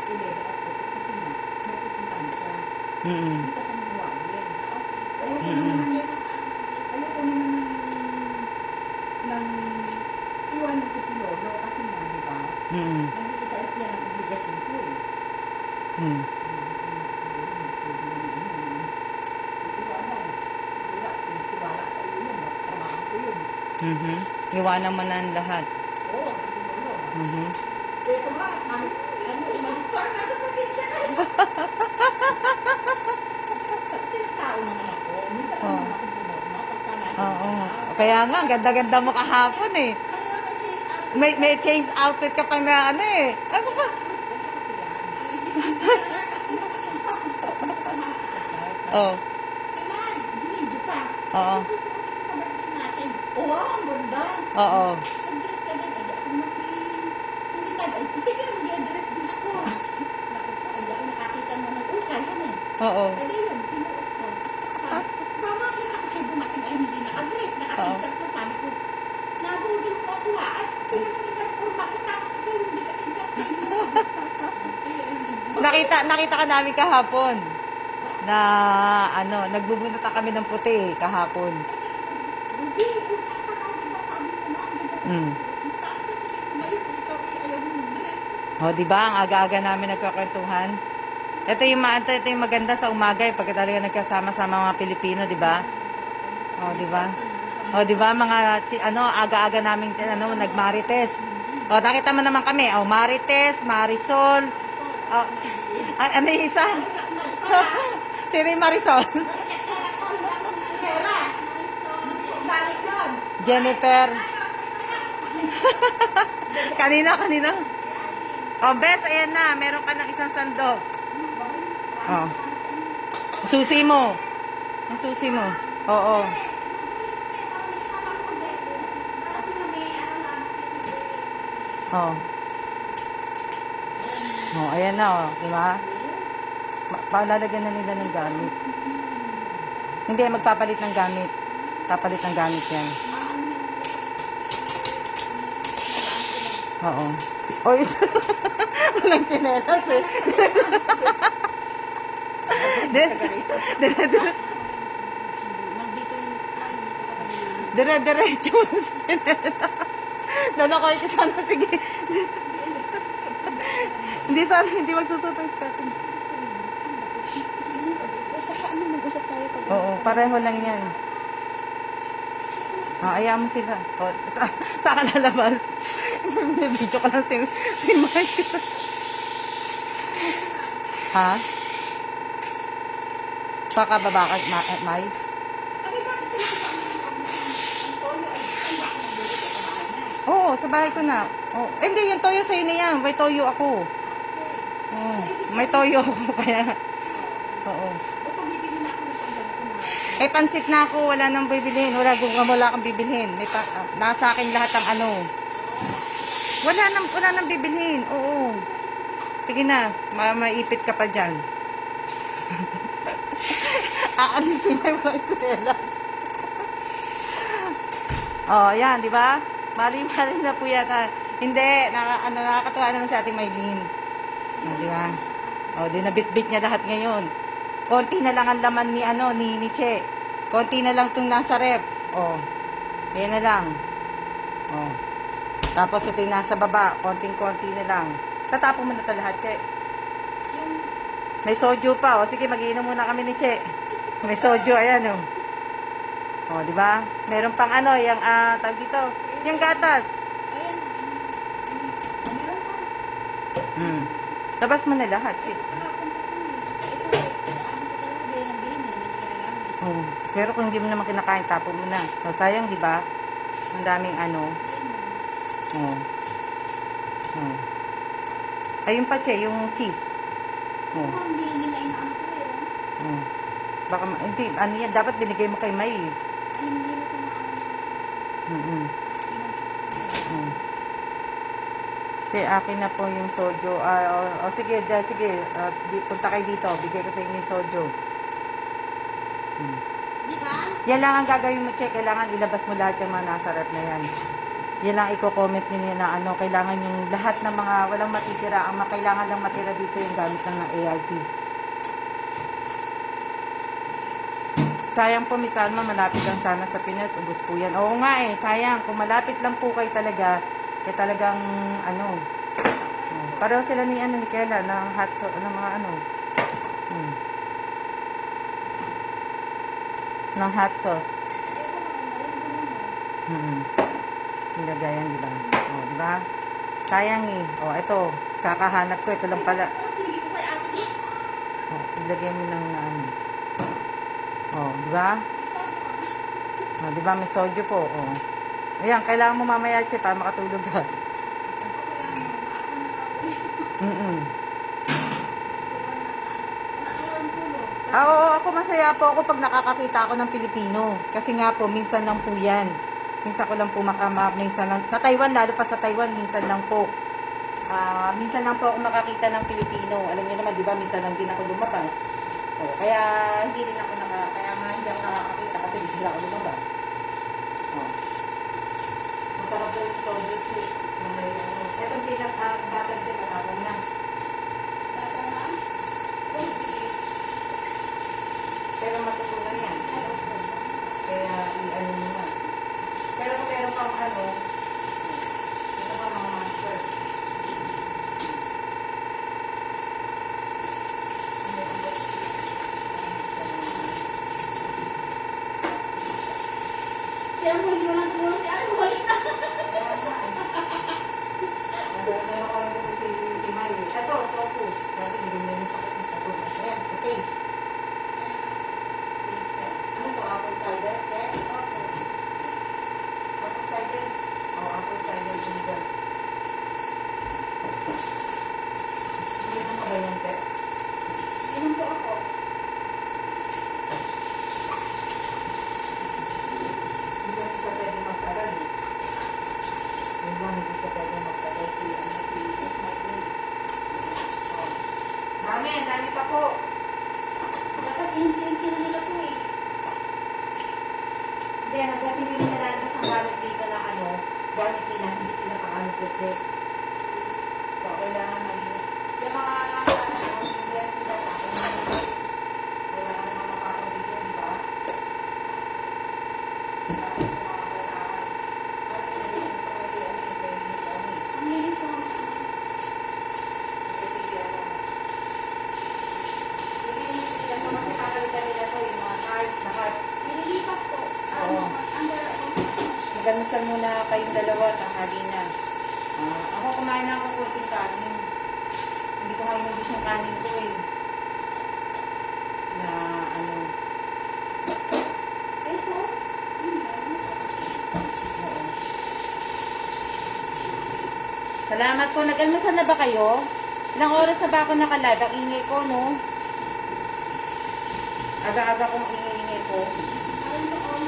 11 at 4 kasi nga, may pupuntahan siya. Mm. Hindi pa siya nahuwagin. Ayoko Mm. naman ng iwanan ko si Lolo kasi nga, di ba? Mm. Nag-iisayot yan ang obligasyon ko eh. Mm. Pinagtiwala sa iyo yan, trabaho ko yun. Mhm. Iwanan mo na ang lahat. Oo, si Lolo. Mhm. Ito nga, umalis pa nasa probinsya kayo. Tao naman ako. Minsan Oh. naman ako pumorma pagka natin. Oo. Kaya nga, ang ganda-ganda mo kahapon eh. Kaya nga, chase out. May change outfit ka pa na ano eh. Ano ba? Oh. Kailan? Video pa. Oo. Susuotin ko sa birthday natin. Oo, ang ganda. Oo. Nag-dress ka din. Ay, ako na si Tag. Ay, sige na mag-dress din ako. Naku po, ay, ako nakakita mo ng kaya na eh. Oo. Pwede yun, sinuot ko. Mama, kita ko siya dumating ay hindi naka-dress. Naka-t-shirt ko. Sabi ko, nabudol ko ako At pinag-informa ko tapos ito hindi ka Nakita ka namin kahapon. Na ano, nagbubunot kami ng puti kahapon. Hindi, usapan ako, diba? Sabi ko nga, ang ganda. Mm. Tapos ngayon, ikaw ay ayaw mo mag-dress. O, di ba? Ang aga-aga namin nagkakwentuhan. Ito yung maganda sa umaga, pagka talaga nagkasama-sama mga Pilipino, di ba? O, di ba? O, di ba? Aga-aga namin, nagmarites. O, nakita mo naman kami. O, marites, marisol. O, ano yung isa? Sino yung marisol? Jennifer. kanina. O, Bes, ayan na. Meron ka ng isang sandok. O. Susi mo. Ang susi mo. Oo. Oh. Oh, ayan na, oh. Diba? Palalagyan na nila ng gamit. Hindi, magpapalit ng gamit. Papalit ng gamit yan. Oo. Oy, walang tsinelas eh. Dire-diretso mo sa tsinelas. Lalakoy ka sana, sige. Hindi magsusuot ang skirt. Saka ano, mag-usap tayo pag Oo, pareho lang yan. Ayaw mo sila. O, saan ka lalabas? Video ka lang si Mike. Ha? Saan ka baba ka, Mike? Kami bakit pinakasama ng ang toyo ay ang baka nagluto sa bahay na. Oo, sa bahay ko na. Oh, hindi, yung toyo sa'yo na yan. May toyo ako. Oo, may toyo ako kaya. Oo. Basta bibili na ako ng pagdala ko na. Eh, pansit na ako. Wala nang bibilhin. Wala kang bibilhin. Nasa akin lahat ang ano. Wala nang bibilhin. Oo. Sige na. Maipit ka pa dyan. Aalisin mo yung mga isunelas. Oh, yan, di ba? Mali-mali na po yata. Hindi. Nakakatuwa naman sa ating Maylene. Oh, di ba? Oh, di nabit-bit niya lahat ngayon. Konti na lang ang laman ni Che. Konti na lang itong nasa rep. Oh. Yan na lang. Oh. Tapos ito yung nasa baba. Konting-konti na lang. Tatapon mo na ito lahat, Che. May soju pa. O, sige, mag-iinom muna kami ni Che. May soju, ayan, oh. O, di ba? Meron pang yung, tawag dito, yung gatas. Ayan. Meron pa. Labas mo na lahat, Che. Kahapon pa ko eh. Ito, ano ko talaga, bilhin na may ginagamit. Oh, pero kung hindi mo naman kinakain, tapon mo na. O, sayang, di ba? Ang daming Oh. Oh. Ayun pa, Che, yung cheese. Oh. Kung hindi nila inaano ko eh. Oh. Baka, hindi, ano yan, dapat binigay mo kay May. Ay, hindi na kumaano. Mm-hmm. Oh. Okay, akin na po yung sojo. Sige, dyan, sige. Punta kayo dito. Bigay ko sa inyo yung sojo. Di ba? Yan lang ang gagawin mo, Che. Kailangan ilabas mo lahat yung mga nasa rep na yan. Yan lang i-comment ninyo na ano, kailangan yung lahat ng mga walang matitira. Ang kailangan lang matira dito yung gamit lang ng ARP. Sayang po, Miss Alma, malapit lang sana sa Pinas. Ubus po yan. Oo nga eh, sayang. Kung malapit lang po kayo talaga, kaya talagang, ano, pareho sila ni Kela, ng hot sauce, ng mga ano, ng hot sauce. Nilagayan, di ba? O, di ba? Sayang eh. O, ito, kakahanap ko. Ito lang pala. Hindi ko kay ate. O, ilagay mo ng ano. O, di ba? O, di ba? May soju po. O. Ayan, kailangan mo mamaya, Che, para makatulog ka. Oo, ako masaya po ako pag nakakakita ako ng Pilipino. Kasi nga po, minsan lang po yan. Minsan ko lang po minsan lang. Sa Taiwan, lalo pa sa Taiwan, minsan lang po. Minsan lang po ako makakita ng Pilipino. Alam niyo naman, di ba, minsan lang din ako lumabas. O, kaya hindi rin ako kaya nga hindi ako nakakakita kasi di sila ako lumabas. O. Masarap daw yung soju tea. Etong pinag-battle din, patapon na. Bata na? Pero matutunan yan. Kaya i-ano mo na. Pero kung meron pang ano, ito pa mga master. Kaya mo hindi mo lang tumulong si ate, walis na. Nagdala ko lang yung si Miley. Ito, tofu. Dati hindi rin yung sakit ng tofu. Ayan, the taste. Ano to? Apple cider? Apple cider? Oh, apple cider vinegar. Inom ka ba yan, Pe? Inom po ako. Hindi kasi siya pwede magtagal eh. Yung ba, hindi siya pwede magtagal si Smiley. Oh. Dami pa po. Dapat intil nila po eh. Hindi, nagdating yung nalalabas ang gamit dito na ano, gamit nila, hindi sila paano pwede. So, kailangan malinis. Yung mga hindi sila sa akin, wala ka naman mapapabigyan, di ba? Tapos yung mga bataan, ano yung Ang linis ko nga. Nililipat po. Oo. Nagdamasal muna kayong dalawa, tanghali na. Ako kumain na ako kunting kanin. Hindi ko kainubos yung kanin ko eh. Na ano. Ito? Oo. Salamat po. Nag-almusal na ba kayo? Ilang oras na ba ako nakalive? Ang ingay ko, no? Aga-aga kong ingay ko. Parang doon.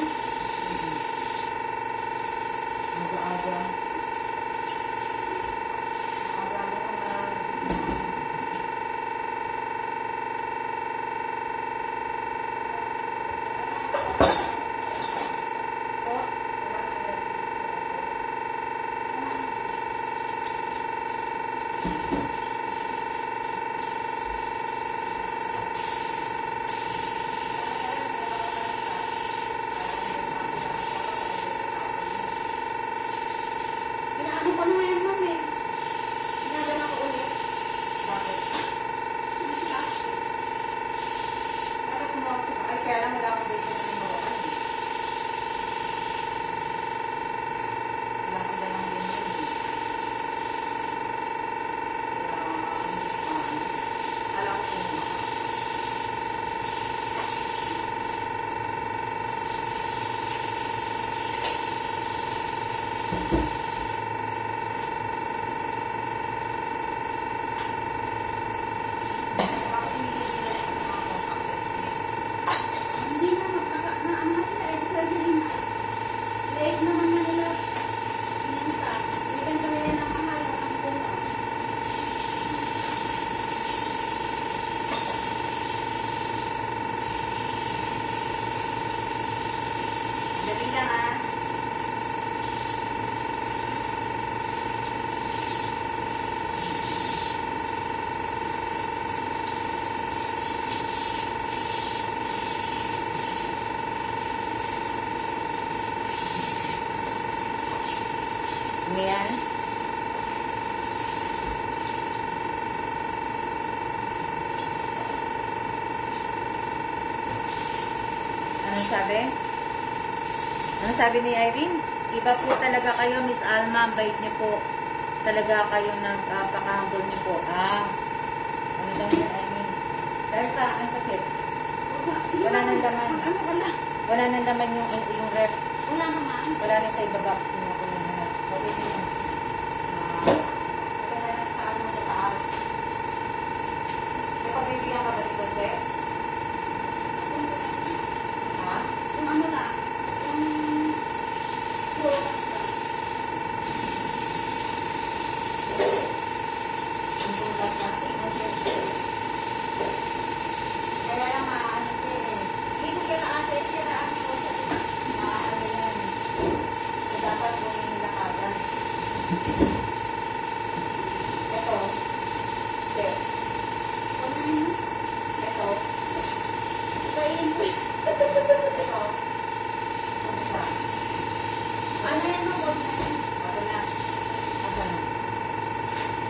Aga-aga. Aga-aga ko na. Ngayon. Anong sabi? Anong sabi ni Irene? Iba po talaga kayo, Miss Alma. Bait niyo po. Talaga kayo napaka-humble niyo po. Ano daw yan, Irene? Dahil pa, ang pakit. Wala nang laman. Ano, wala? Wala nang laman yung ref. Wala naman. Wala na sa ibaba. Okay na yan. Ito na lang sa ano sa taas. May pagbibigyan ka ba dito, Che? Ha? Yung ano lang. Yung... Yung butas na. Kaya lang ano siya eh. Hindi ko kailangan siya na ano ko sa Ano yan? So, dapat mo yung nilakadan. Ito. Che. Ano yun? Ito. Kain ko. Ito. Ano siya? Ano yan mo? Huwag na yun. Ano na? Ano na?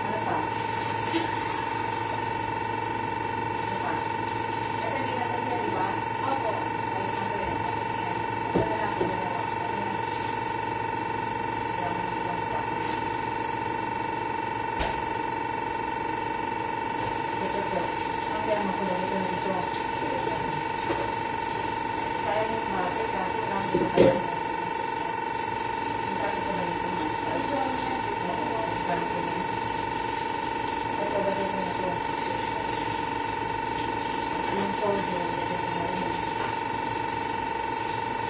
Ano pa? Ano pa? Ito hindi natin siya, di ba? Opo. Ay, ano yun? Ito na lang, ito na lang. Ito na. Yung pa. Ito. Ang kaya makulong ito na dito. Kaya yung bakit, kaso lang dito kayo. Ang tapos na dito mo. Ito yan. Oo, parang ganyan. Ito ba dito na ito? Yung fold mo, dito na rin.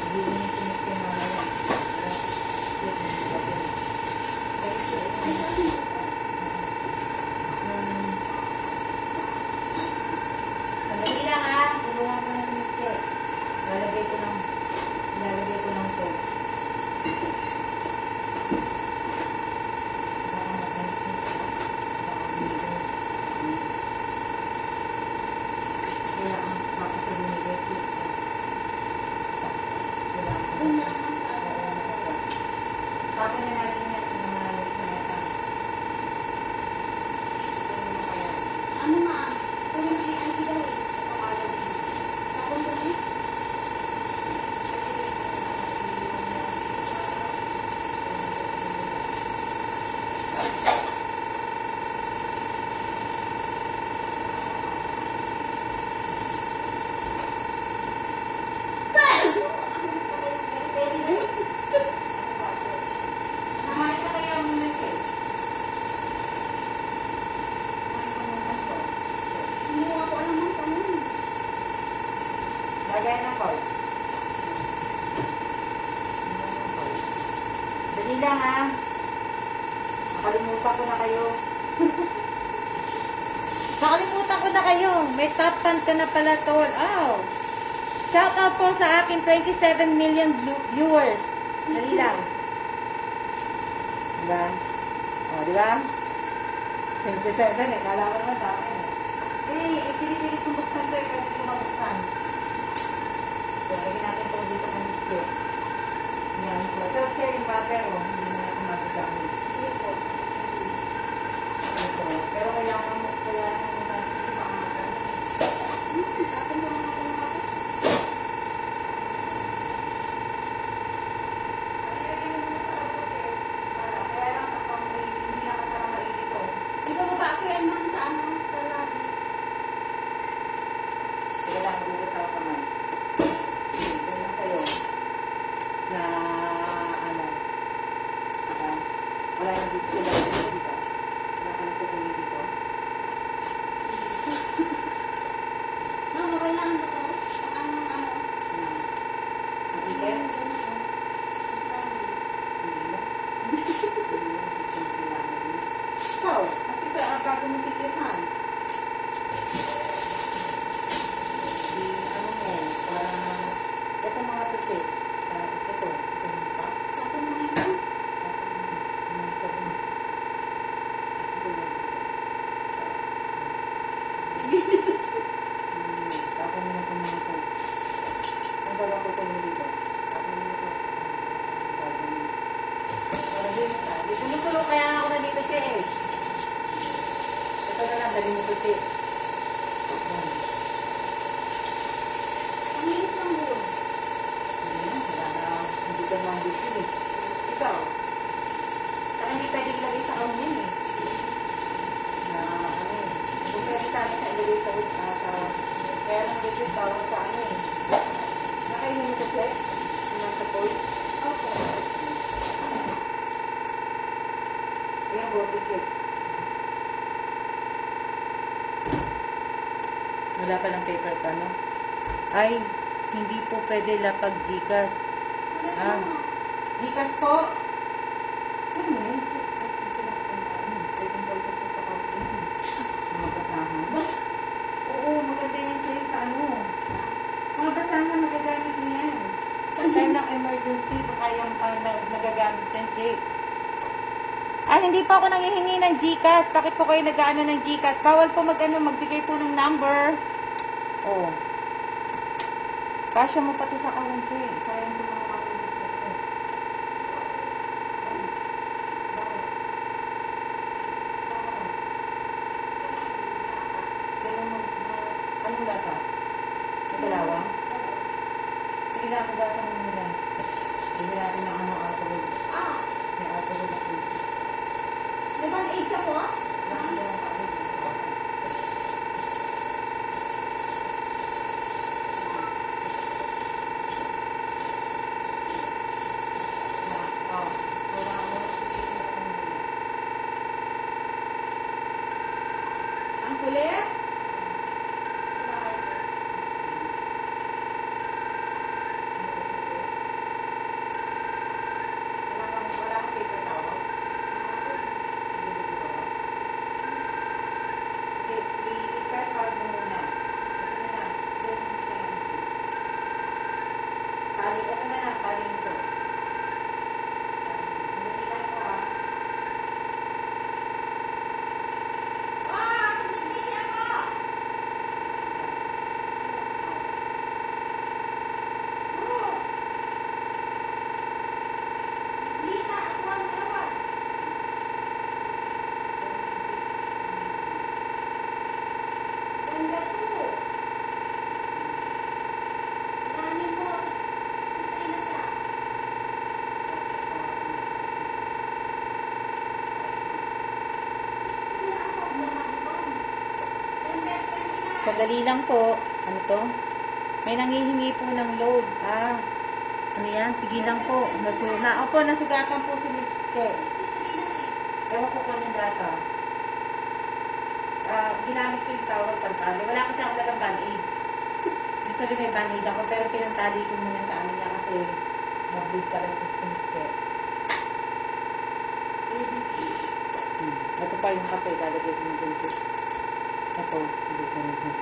Hindi mo yung siniskin mamaya. Ay, sorry. Sandali lang ha. Tulungan ko na si Miss Che. Ilalagay ko lang to. Kaya ang bakit sa binigay ko. Doon na lang sa ano. Tapos na natin yan yung mga mesa. Ano ma? Kung yung AI daw eh. Papalo. Tapos ko na Namahay ka kaya muna siya. Namahay ka muna siya. Hindi ko ako alam ang tanong. Lagay ng call. Dali lang ha. Nakalimutan ko na kayo. Nakalimutan ko na kayo. May top fan ka na pala, Tol. Oh. Shout out po sa akin 27 million viewers. Dali lang. Diba? O, diba? 27 eh. Kala ko naman tama eh. Pinipilit kong buksan to eh. Kaya hindi ko mabuksan. So, lagyan natin ito dito kung gusto. Yan po. Ito, cherry butter o. Hindi na natin magagamit. Hindi po. Ito. Pero kailangan mo natin si pangalan. Tapos mo mga tanong ako. Ilagay mo muna sa abot eh. Kaya lang kapag hindi nakasara mainit ito. Ibababa ko yan ma'am sa ano? Sa labi. Sige lang, magugas ako kamay. Doon lang kayo. Na, ano. Diba? Wala yung dito sila. Diba? Wala ka nang kukunin dito. Ma'am, kailangan ba to? Ang ano? Na. Ang item? Hindi na. Ikaw, kasi sa bago mo titirhan. Di, ano mo, para, ito mga titik. Ito mo pa. Tapos mo na yun. May sabon. Ito yan. Tapos mo na ito mga ito. Ang gawin ko kayo dito. Tapos mo na ito. Para din sa, dito na lang, dali mo ito, Che. Ang linis ng buwan. Wala na, hindi ka naman busy eh. Ikaw, saka hindi pwede ilagay sa onion eh. Na ano eh. Kung pwede sana sa ilagay sa wood, kaya nang liquid bawal sa ano eh. Nakainin mo kasi, nasa toy. Okay. Yung body cake. Wala palang paper pa, no? Ay, hindi po pwede lapag Gcash. Wala Ah. na. Gcash po? Ano yun? Pwede po sa coffee. Mga basahan. Bas. Oo, maganda yan sa'yo sa ano. Mga basahan, magagamit niyan. Pag time ng emergency, baka yung nagagamit yan, Jake. Ah, hindi pa ako nanghihingi ng Gcash. Bakit po kayo nag-ano ng Gcash? Bawal po magbigay po ng number. Oh. Kasya mo pati sa account, Jake. Sayang po mga kapulis na po. Bakit? Pero anong lata? May kalawang? Sige na, hugasan mo nila. Sige natin ng ano, alcohol. Ah. May alcohol na po. Diba, 8 ka po? Ang kulit? Wala kang paper towel? I-press hard mo muna. Ito na lang. Ganun mo siya. Tali, ito na lang. Tali nito. Hindi lang po ah. Ah! Nagbisi ako! Oh! Lita, ako ang dalawa. Ganda to. Ilalim mo, 63 na siya. Gusto niya ako, bumababang. Number 29. Sandali lang po. Ano to? May nangihingi po ng load. Ah. Ano yan? Sige lang po. Opo, nasugatan po si Miss Che. 63 na eh. Ewan ko kung yung data. Ginamit ko yung towel pantali. Wala kasi ako dalang band-aid. Usually may band-aid ako, pero pinantali ko muna sa ano niya kasi mag-bleed pala si Miss Che. Ito pa yung kape, lalagay ko mo dito. Ito, hindi ko rin.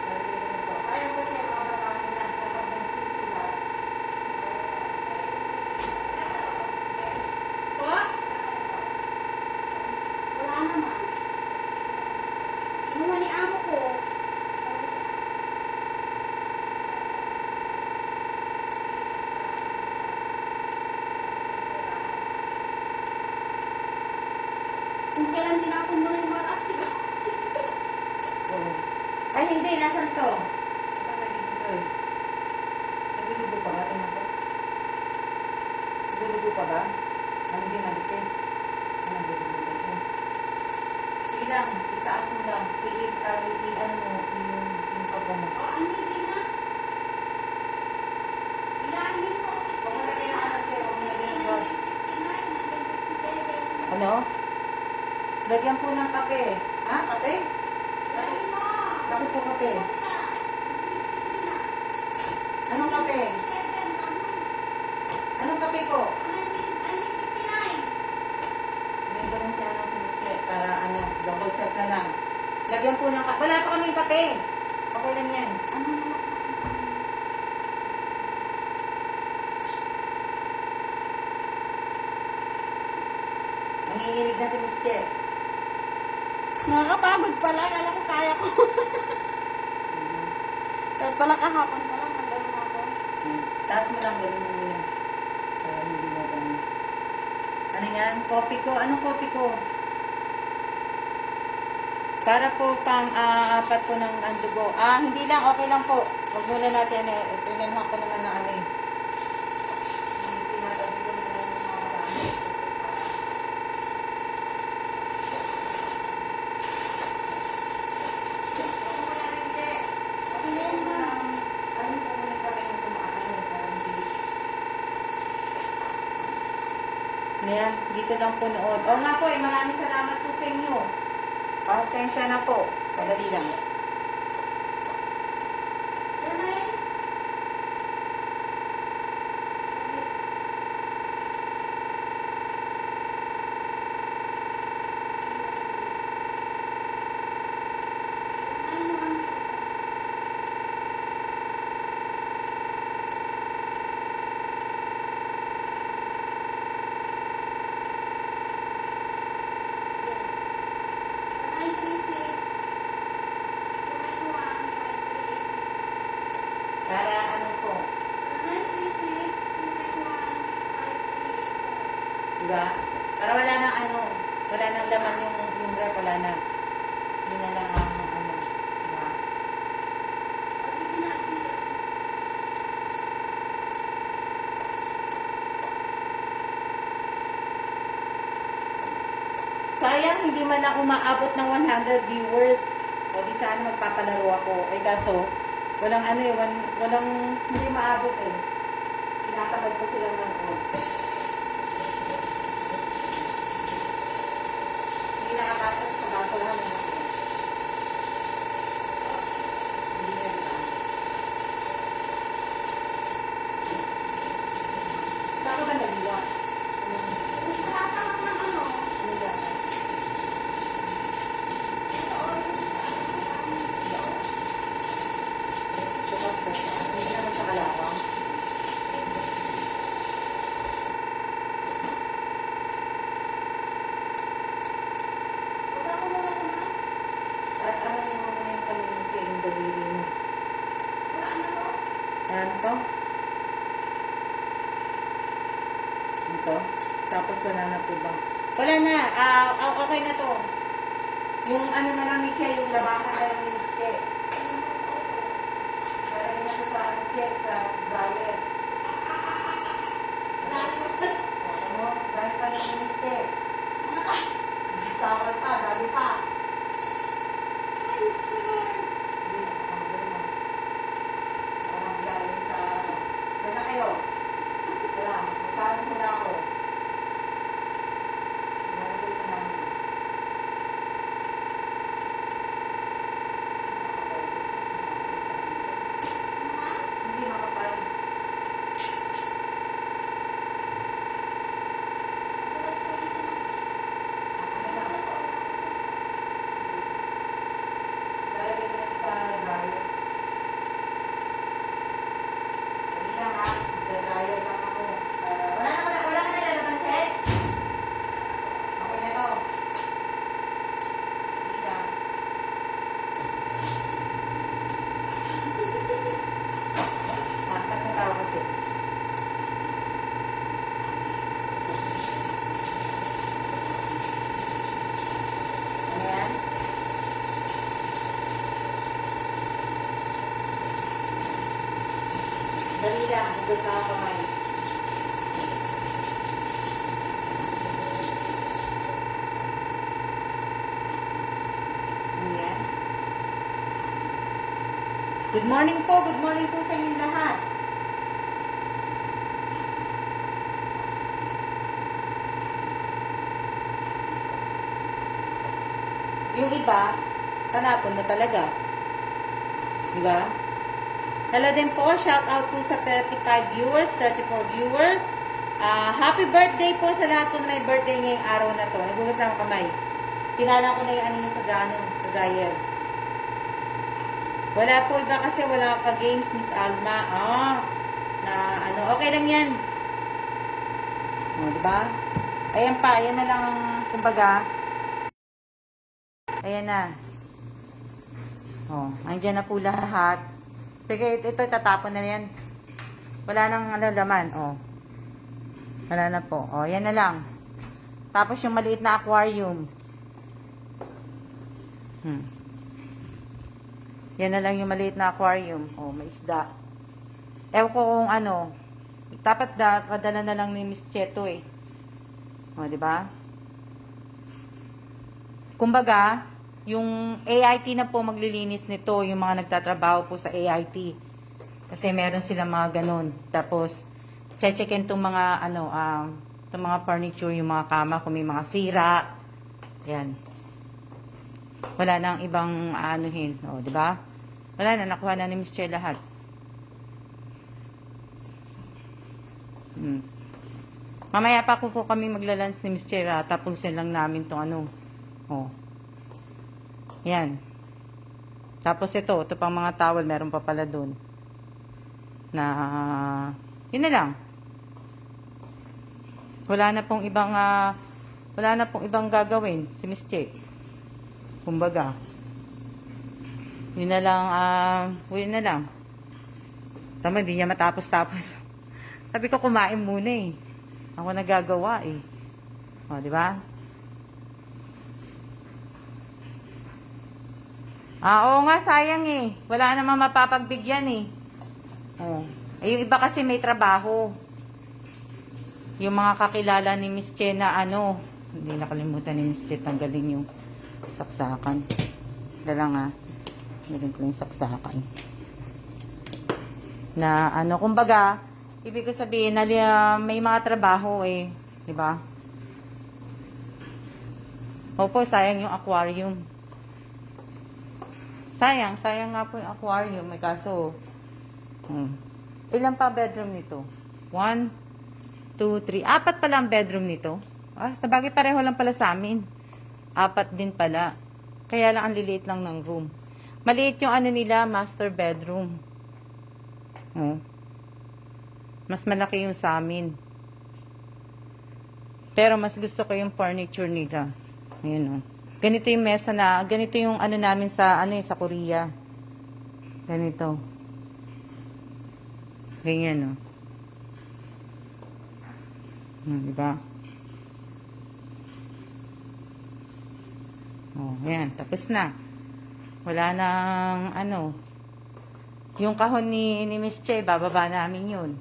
Lalagay ko ito. Ayaw ko siya makabasahin na kapag nagsisulat. Po? Wala naman. Kinuha ni amo ko. Kung kailan tinapon mo na yung mga astig. Oo. Ay, hindi. Nasaan to? Ito, pwede dito eh. Naglulugo pa ba? Tingnan ko. Naglulugo pa ba? Ano hindi nalipis? Naglulugo ba siya? Sige lang. Itaas mo lang. Ano mo, yung paggamot. O, ano din na? Ilalim mo, Huwag mo lagyan ng ano, Che. Huwag mo lagyan ng drugs. 69, 157. Ano? Lagyan po ng kape. Ha? Kape? Ilalim mo. Bakit po kape? 63 na. Anong kape? 7, tama. Anong kape po? 59. May ganun si ano si Miss Che para ano, double check na lang. Lagyan po ng kape. Wala pa kaming kape. Okay lang yan. Ano naman? Nanginginig na si Miss Che. Nakakapagod pala. Kala ko kaya ko. Kaya pala kahapon pa lang. Nagano ako. Taas mo lang, gawin mo muna. Para hindi mo ganun. Ano yan? Coffee ko. Anong coffee ko? Para po pang apat po ng andugo. Hindi lang, okay lang po. Huwag muna natin ito inanuhan ko naman na ano eh. Tinatabi ko na lang yung mga gamit. Huwag muna rin, Che. Okay na yun, ma'am. Ano po muna pa rin yung kumaano, parang hindi. Ngayon, dito lang po noon. Oo nga po, maraming salamat po sa inyo. Pasensya na po. Madali lang. Para ano po? Diba? Para wala nang ano, wala nang laman yung rep, wala na. Yun na lang ang ano, diba? Sayang, hindi man lang umaabot ng 100 viewers. O di sana magpapalaro ako. Eh kaso, walang ano eh, walang, hindi maabot eh. Tinatamad pa silang manood. Hindi nakatatas sa baso lang ako. Hindi na diba? Saan ka ba nagbiwa? Ano dyan? Hindi naman sa kalawang. Tapos ano mo muna yung kalimutin yung daliri mo. Yan to. Ito. Tapos wala na po bang? Wala na. Okay na to. Yung ano na lang ni Che, yung labakan na lang ni Che. Para rin ako sa ano Che, sa dryer. Ano? Dahil pa rin ni Che. Tawal pa, dali pa. Hindi, nakakabali mo. Parang galing sa ano. Diyan na kayo. Wala, magpaano muna ako. Nalagay ko namin. Hindi makapal. Ano lang. Lalagay ko lang sa dryer. Dali lang ha. Dryer lang ako. Wala ka na lalaban, Chet? Okay na to. Dali lang. Bakit na tao kasi? Ano yan? Dali lang. Huwag ka kamay. Ano yan? Good morning po. Good morning po sa inyong lahat. Yung iba, tanapon na talaga. Diba? Hello din po. Shout out po sa 35 viewers, 34 viewers. Happy birthday po sa lahat po na may birthday ngayong araw na to. Nagugas lang ang kamay. Sinala ko na yung ano nyo sa dryer. Wala po iba kasi wala pa games, Miss Alma. Okay lang yan. Diba? Ayan pa, ayan na lang ang, kumbaga, ayan na. Andyan na po lahat. Sige, ito tatapon na yan. Wala nang laman. Wala na po. Yan na lang. Tapos yung maliit na aquarium. Yan na lang yung maliit na aquarium. Oh, may isda. Ewan ko kung ano. Dapat padala na lang ni Miss Cheto eh. O, di ba? Kumbaga, yung AIT na po maglilinis nito, yung mga nagtatrabaho po sa AIT. Kasi meron silang mga ganun. Tapos, checkin itong mga, itong mga furniture, yung mga kama, kung may mga sira. Yan. Wala nang ibang anuhin. O, di ba? Wala na, nakuha na ni Miss Che lahat. Mamaya pa po kami maglalans ni Miss Che, tapusin lang namin tong ano. O. Yan. Tapos ito pang mga towel, meron pa pala dun. Na, yun na lang. Wala na pong ibang gagawin si Miss Che. Kumbaga. Yun na lang, Tama, hindi niya matapos-tapos. Sabi ko, kumain muna eh. Ako nagagawa eh. O, di ba? Oo nga, sayang eh. Wala namang mapapagbigyan eh. O. Eh, yung iba kasi may trabaho. Yung mga kakilala ni Miss Che na hindi nakalimutan ni Miss Che, tanggalin yung saksakan. Dala nga. Meron ko yung saksakan. Na kumbaga, ibig ko sabihin na may mga trabaho eh. Diba? Opo, sayang yung aquarium. Sayang nga po yung aquarium. May kaso, ilan pa bedroom nito? 1, 2, 3. 4 pala ang bedroom nito. Sabagay pareho lang pala sa amin. 4 din pala. Kaya lang ang liliit lang ng room. Maliit yung nila, master bedroom. Mas malaki yung sa amin. Pero mas gusto ko yung furniture nila. Ayun Ganito yung mesa ganito yung namin sa sa Korea. Ganito. Ganyan diba? Ayan, tapos na. Wala nang yung kahon ni Miss Che, bababa namin yun.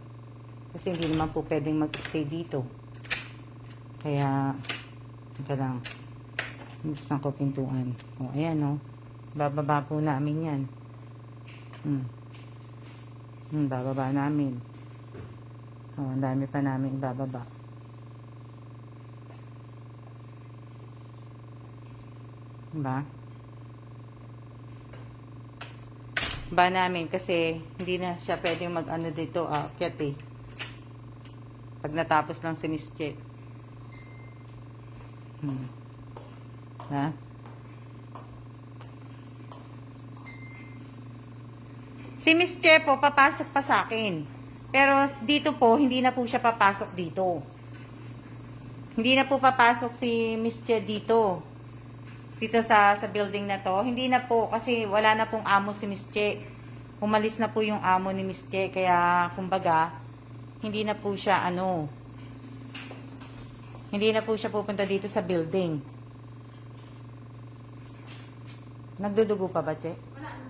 Kasi hindi naman po pwedeng mag-stay dito. Kaya, ito lang. Buksan ko pintuan. Ayan bababa po namin yan. Bababa namin. Ang dami pa namin ibababa. Diba? Ba namin kasi hindi na siya pwedeng dito, akyat eh. Pag natapos lang si Miss Che. Ha? Si Miss Che po, papasok pa sa akin. Pero dito po, hindi na po siya papasok dito. Hindi na po papasok si Miss Che dito. Dito sa building na to. Hindi na po kasi wala na pong amo si Miss Che. Umalis na po yung amo ni Miss Che. Kaya kumbaga, hindi na po siya hindi na po siya pupunta dito sa building. Nagdudugo pa ba, Che? Wala na.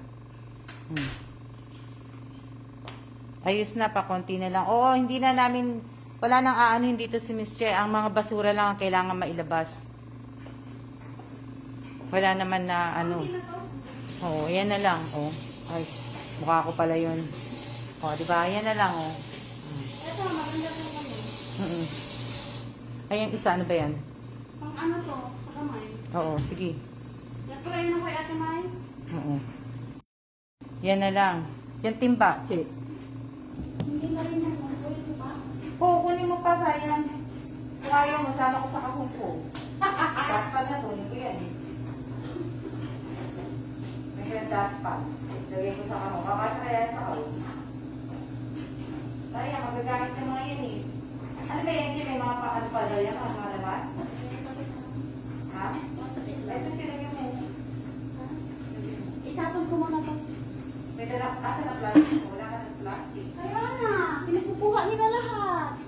Ayos na, pa konti na lang. Oo, hindi na namin, wala nang aanuhin dito si Miss Che. Ang mga basura lang ang kailangan mailabas. Wala naman na Oo, yan na lang. Ay, mukha ko pala yun. Diba? Yan na lang, Ito, maganda po kami. Ay, yung isa, ano ba yan? Pang to, sa kamay. Oo, sige. Nagpulayin na ko yung Ate Mai. Oo. Yan na lang. Yan timba, Che. Hindi na rin yan. Kunin mo pa? Oo, kunin mo pa, sayang. Kung ayaw mo, sana ko sa kahong ko. Daspan na, kunin ko yan. May kaya daspan. Lagay ko sa kahong. Kakasa kaya sa kahong. Sayang, magagamit ng mga yan eh. Ano ba yan? May mga paano pala yan? Mga laman? Ha? Ito tinagyan mo. Itapon ko muna to. May dala kasi na plastic. Wala ka ng plastic. Kaya na, pinagpupuha nila lahat.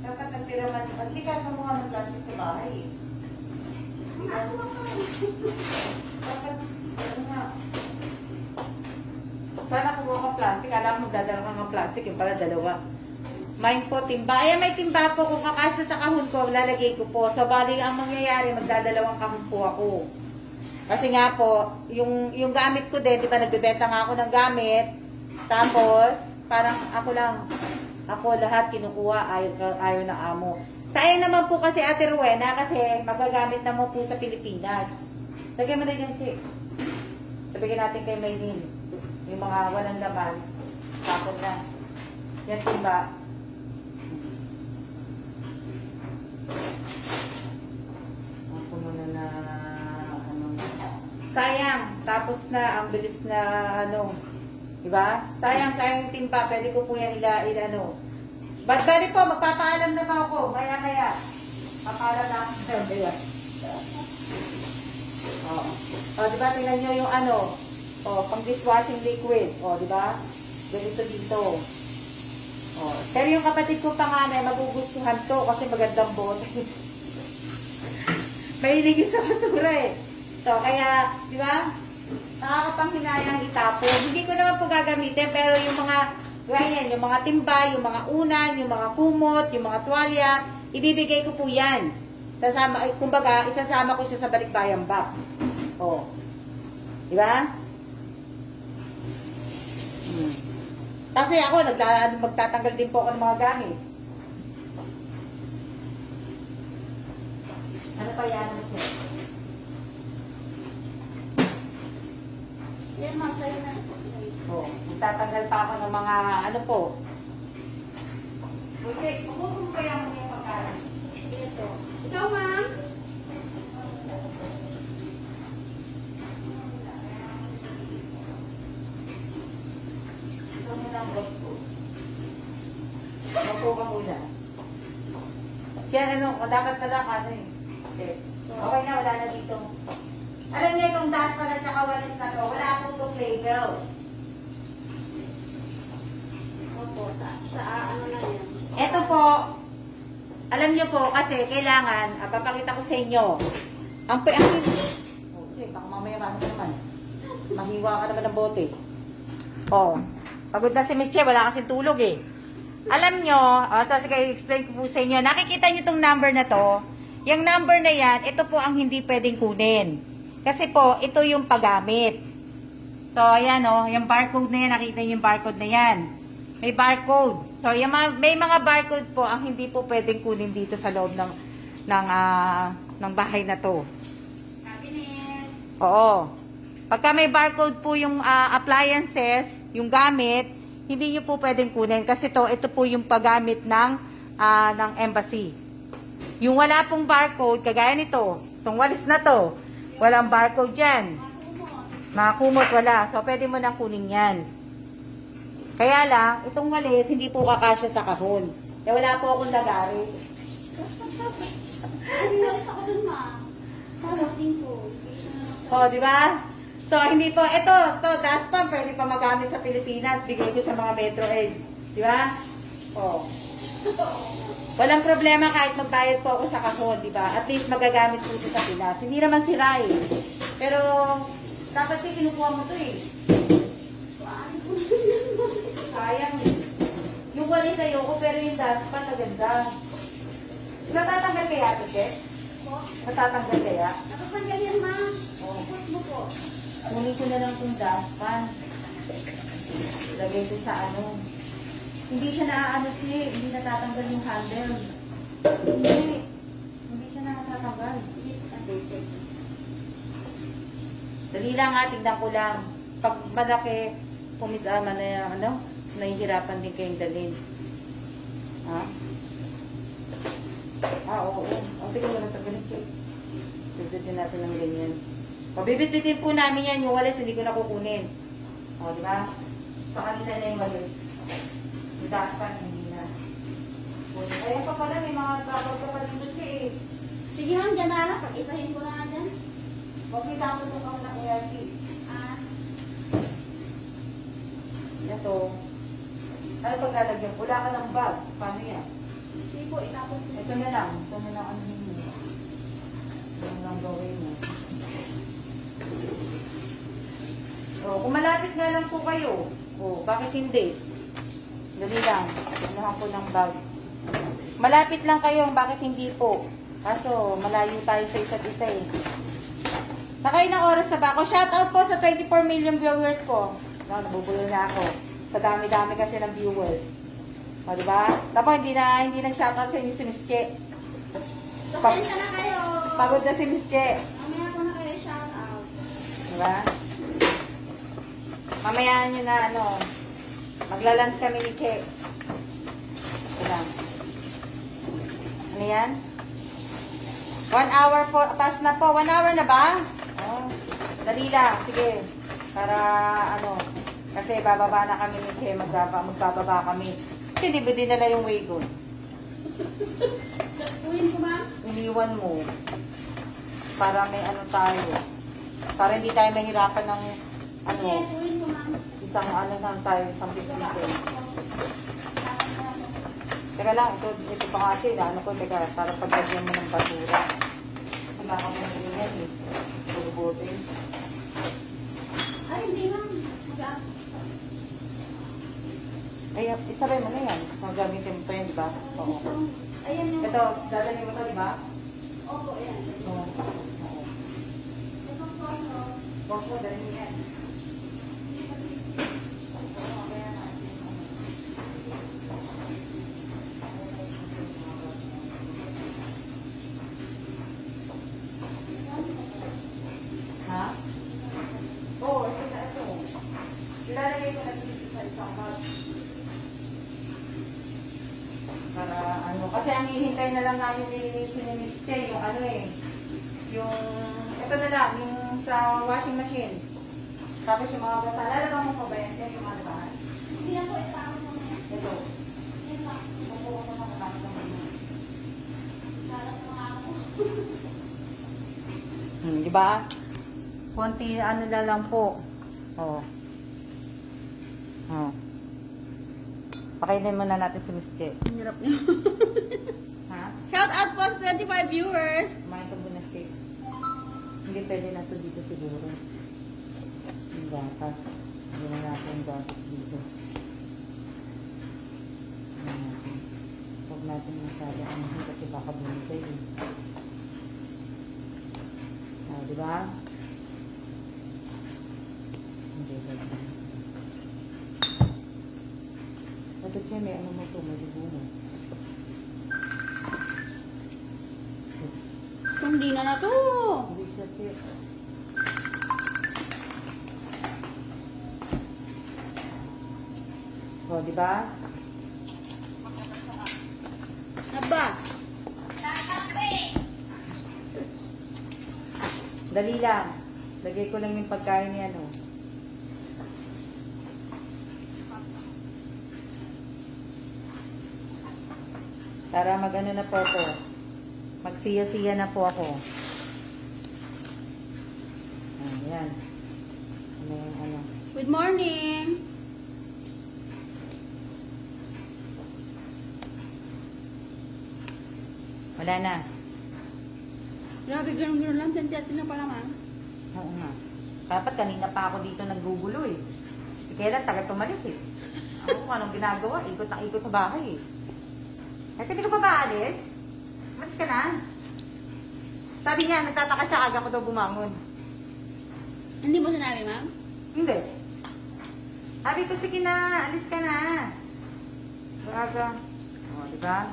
Dapat nagtiraman. Hindi ka kumuha ng plastic sa bahay. Ang asma ka. Dapat Sana kumuha ka plastic. Alam mo, magdadala ka ng plastic. Yung pala dalawa. Mine po, timba. Ayan, may timba po. Kung kakasya sa kahon ko, lalagay ko po. So, bali, ang mangyayari, magdadalawang kahon po ako. Kasi nga po, yung gamit ko din, di ba, nagbebenta nga ako ng gamit. Tapos, parang ako lang, ako lahat kinukuha, ayaw na amo. Sa ayan naman po kasi, Ate Rowena, kasi magagamit naman po sa Pilipinas. Lagyan mo na yan, Che. Sabigyan natin kay Maylin. Yung mga walang laman. Tapos na. Yan, timba. Ako muna na, ano. Sayang. Tapos na, ang bilis na, ano. Diba? Sayang yung timba. Pwede ko po yan ano. But bali po, magpapaalam na ba ako? Maya. Papaalam na ako. O, diba? Tingnan nyo yung ano. O, pang dishwashing liquid. O, diba? Ganito dito. O, pero yung kapatid ko panganay, magugustuhan to kasi magandang bote. Mahilig yun sa basura eh. So, kaya, diba? Nakakapanghinayang itapon. Hindi ko naman po gagamitin, pero yung mga ganyan, yung mga timba, yung mga unan, yung mga kumot, yung mga tuwalya, ibibigay ko po yan. Kumbaga, isasama ko siya sa balikbayang box. O. Diba? Kasi ako, magtatanggal din po ako ng mga gamit. Ano pa yan? Yan, ma'am, sa'yo na. Oh, magtatanggal pa ako ng mga ano po. Okay, kung kaya mo yung pagkain. Ito. Ikaw, ma'am. Ito muna ang boss ko. Magpo ka muna. Kaya ano, dapat pala ano eh. Okay na, wala na dito. Alam niyo itong das pala at walis na to, wala akong itong label. Opo, sa ano na yan. Ito po, alam niyo po, kasi kailangan, papakita ko sa inyo. Okay, baka mamaya ano naman. Mahiwa ka naman ng bote. Oh, pagod na si Miss Che, wala kasing tulog eh. Alam niyo, tapos explain ko po sa inyo, nakikita niyo itong number na to. Yung number na yan, ito po ang hindi pwedeng kunin. Kasi po, ito yung paggamit. So, ayan o, yung barcode na yan, nakita niyo yung barcode na yan. May barcode. So, may mga barcode po ang hindi po pwedeng kunin dito sa loob ng bahay na to. Cabinet. Oo. Pagka may barcode po yung appliances, yung gamit, hindi nyo po pwedeng kunin kasi ito po yung paggamit ng embassy. Yung wala pong barcode, kagaya nito, itong walis na to, walang barcode dyan. Mga kumot, wala. So, pwede mo nang kunin yan. Kaya lang, itong walis, hindi po kakasya sa kahon. Eh, wala po akong lagari. Pinalis ako dun, ma'am. Palating ko. O, di ba? So, hindi po, ito, dustpan, pwede pa magamit sa Pilipinas. Bigay ko sa mga Metro Aid. Di ba? O. Walang problema kahit magbayad po ako sa kahon, di ba? At least magagamit po ito sa Pinas. Hindi naman sila eh. Pero, dapat siya kinukuha mo ito eh. Sayang eh. Yung walis ayoko, pero yung dustpan maganda. Natatanggal kaya ito, Chef? Natatanggal kaya? Nakapanggal yan, ma'am. Oo. Ikot mo po. Kunin ko na lang itong dustpan. Lagay ko sa ano. Hindi siya naaano siya, hindi natatanggal yung handle. Hindi siya natatanggal. Dali lang ha, tignan ko lang. Pag malaki, pumisama na yung ano, nahihirapan din kayong dalhin. Ha? Oo. O sige, wala tagalin siya. Bibit natin ng ganyan. Pabibit-bitin po namin yan, yung walis, hindi ko na kukunin. O, di ba? Sa kanila na yung walis. Yung daspan, hindi na. Ayan pa pala, may mga bakal ka pa dito siya eh. Sige, ma'am, dyan na lang. Pag-isahin ko na nga dyan. Okay, tapos yung ako ng ART. Ito. Ano pag lalagyan? Wala ka ng bag. Paano yan? Sige po, itapos ko. Ito na lang. Ito na lang ang hindi mo. Ito na lang gawin mo. O, O, kung malapit nga lang po kayo, o, bakit hindi? Dali lang. Anuhan ko ng bag. Malapit lang kayo, bakit hindi po? Kaso, malayo tayo sa isa't isa eh. Sakay ng oras na ba ako? Shoutout po sa 24 million viewers ko. No, nabubulo na ako. Sa dami-dami kasi ng viewers. O, diba? Tapos, hindi nag-shoutout sa inyo si Miss Che. Pasensya na kayo. Pagod na si Miss Che. Mamaya ko na kayo shout out. Diba? Mamaya nyo na, maglalunch kami ni Che. Diba? Ano yan? 1 hour po, pass na po. 1 hour na ba? Oh, dali lang. Sige. Para, kasi bababa na kami ni Che. Magbababa kami. Kasi di ba dinala yung wagon? Uwin ko, ma'am. Iniwan mo. Para may tayo. Para hindi tayo mahirapan ng, Yes, uwin ko, ma'am. isang lang tayo, isang bibigyan. Teka lang, ito pa nga siya, teka, para paglagyan mo ng basura. Wala ka mo yan eh. Bubutin. Ay, hindi, ma'am. Ay, isabay mo na yan. Magamitin mo pa yan, di ba? Oo. Ayan yung... Ito, dadalhin mo to, di ba? Opo, ayan. Oo. Ito po, ano. Huwag mo, dalhin mo yan. Ha? Oo, ito. Ilalagay ko na dito sa isang bag. Para kasi ang hihintay na lang namin nilinisin ni Miss Che, yung ito na lang, yung sa washing machine. Tapos yung mga basa, lalabang mo pa ba yan? Yung mga labahan? Hindi na po, itaon mo na yan. Ito. Yan lang. Mapuha ko na kapag naman. Lalat mo nga ako. Di ba? Konti, na lang po. Oh. Oh. Pakainin muna natin si Miss Che. Ang hirap niyo. Ha? Shout out po sa 25 viewers. Kumain ka muna, steak. Hindi pwede na ito dito siguro. Yung gatas. Hindi na natin yung gatas dito. Huwag natin masyado kasi baka bumigay eh. Diba? Hindi ba? Dapat yan may mo ito, may libo mo. Hindi na to. Hindi siya tip. So, diba? Aba. Dali lang. Lagay ko lang yung pagkain niya, Para mag-ano na po ako. Magsiya-siya na po ako. Ayan. Good morning. Wala na. Grabe, ganun-ganun lang. 10:30 na pala, ma'am. Oo nga. Dapat kanina pa ako dito naggugulo eh. Kailan taga tumalis eh. Ako kung anong ginagawa. Ikot na ikot sa bahay eh. Kasi hindi ka pa ba alis? Malis ka na. Sabi niya, nagtataka siya aga ko daw bumangon. Hindi mo sinabi, ma'am? Hindi. Sabi ko, sige na, alis ka na. Aga. O, diba?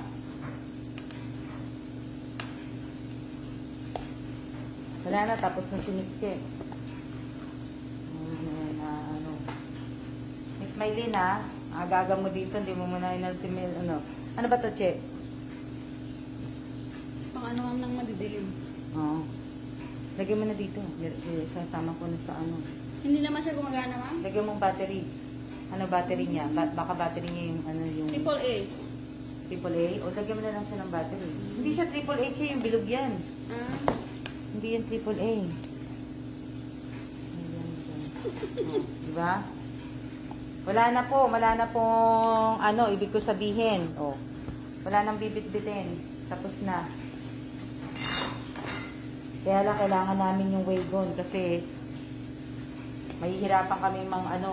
Wala na, tapos na si Miss Che. Miss Maylin ha, aga-aga mo dito, hindi mo muna si Mel, Ano ba to, Che? Pang ano ang nang madidilim. Oo. Lagyan mo na dito. Sasama ko na sa Hindi naman siya gumagana, ma'am? Lagyan mong battery. Ano battery niya? Baka battery niya yung Triple A. Triple A? O lagyan mo na lang siya ng battery. Hindi siya Triple A, Che, yung bilog yan. Ah. Hindi yan Triple A. Diba? Wala na pong ibig ko sabihin. Wala nang bibit-bitin. Tapos na. Kaya lang kailangan namin yung wagon kasi Mahihirapan kami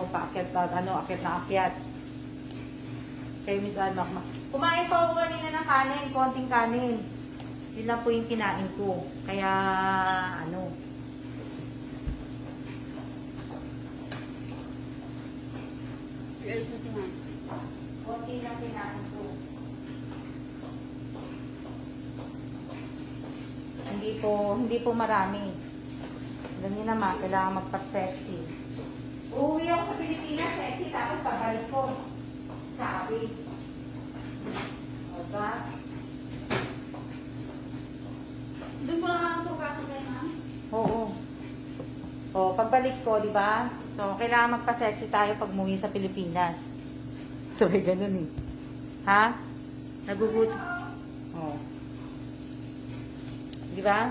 paakyat na akyat. Kay Miss Almac. Kumain pa ako kanina ng kanin, konting kanin. Yun lang po yung kinain ko. Kaya, konti lang kinain ko. Hindi po marami. Alam niyo naman, kailangan magpa-sexy. Uuwi ako sa Pilipinas, sexy, tapos pabalik ko. Sabi. Diba? Doon mo lang ang tugasan kayo, ma'am? Oo. Pagbalik ko, di ba? So, kailangan magpa-sexy tayo pag umuwi sa Pilipinas. So, ganun eh. Ha? Nagugutom. Oo. Di ba?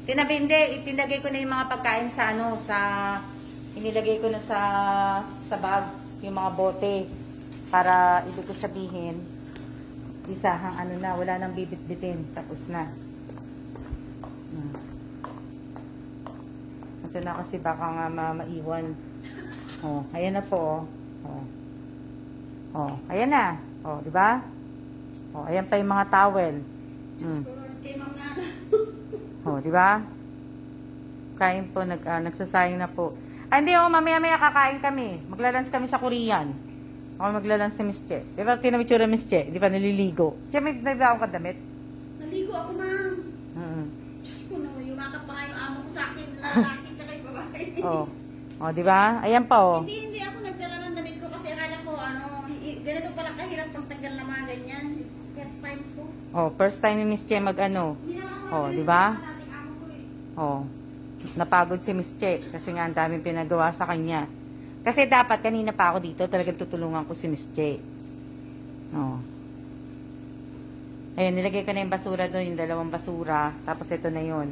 Itinagay ko na yung mga pagkain inilagay ko na sa bag, yung mga bote. Para ibig ko sabihin, isahang wala nang bibit-bitin. Tapos na. Ito na kasi baka nga maiwan. Ayan na po. Ayan na. Di ba? Ayan pa yung mga towel. Di ba? Kain po, nagsasayang na po. Hindi, mamaya-maya kakain kami. Maglalunch kami sa Korean. Ako maglalunch si Miss Che. Di ba, tinamitsura Miss Che? Di ba, naliligo? Siya, may nagla akong kadamit? Naligo ako, ma'am. Diyos ko na, yumakap pa nga yung amo ko sa akin. Lalaki ka kay babae. Di ba? Ayan pa, Hindi ako nagdala ng damit ko kasi akala ko, ganito pala kahirap pagtanggal na mga ganyan. First time ko. First time ni Miss Che Hindi naman ako di ba? dating amo ko eh. Napagod si Miss Che kasi nga ang daming pinagawa sa kanya. Kasi dapat kanina pa ako dito, talagang tutulungan ko si Miss Che. Ayun, nilagay ko na yung basura doon, yung 2 basura. Tapos ito na yun.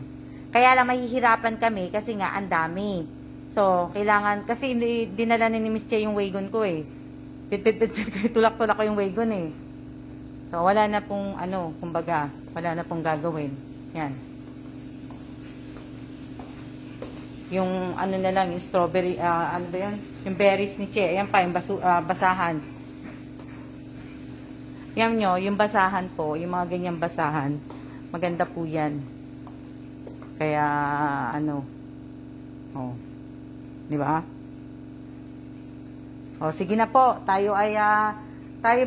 Kaya lang mahihirapan kami kasi nga ang dami. So, kailangan, kasi dinala ni Miss Che yung wagon ko eh. Tulak-tulak ko yung wagon eh. So, wala na pong kumbaga, wala na pong gagawin. Yan. Yung na lang, yung strawberry, ba yun? Yung berries ni Che. Ayan pa, yung basahan. Yan nyo, yung basahan po, yung mga ganyang basahan. Maganda po yan. Kaya, di ba? Sige na po. Tayo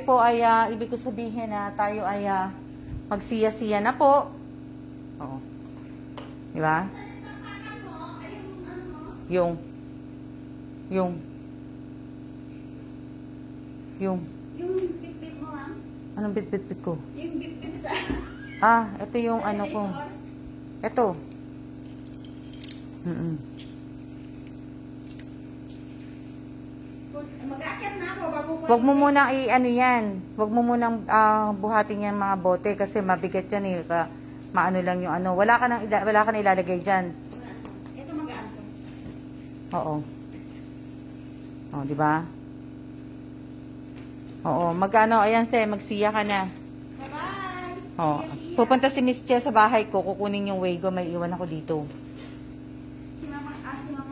po ay, ibig ko sabihin na tayo ay magsiya-siya na po. Di ba? Yung bip-bip mo, ma'am. Anong bit-bit ko? Yung bip-bip sa... Ito yung ko. Ito. Mag-aakyat na ako bago ko... Huwag mo munang yan. Huwag mo munang buhatin yan mga bote kasi mabigat yan eh. Maano lang yung Wala ka nang ilalagay dyan. Ito magaan to. Oo. Di ba? Ayan magsiya ka na. Bye-bye. Pupunta si Miss Che sa bahay ko, kukunin yung wago, may iwan ako dito. Si Mama Adler.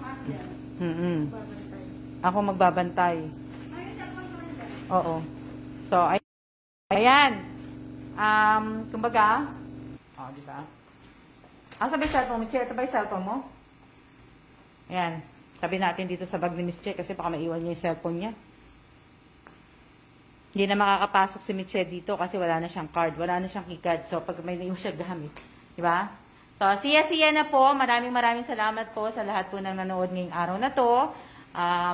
Babantay. Ako magbabantay. Ayun, cellphone ko rin dyan. Oo. So, ayan. Kumbaga, di ba? Sabi yung cellphone mo, Che, ito ba yung cellphone mo? Ayan. Sabi natin dito sa bag ni Miss Che kasi baka maiwan niya yung cellphone niya. Hindi na makakapasok si Miss Che dito kasi wala na siyang card, wala na siyang keycard. So, pag may naiwan siya gamit. Di ba? So, siya na po. Maraming salamat po sa lahat po ng nanood ngayong araw na to.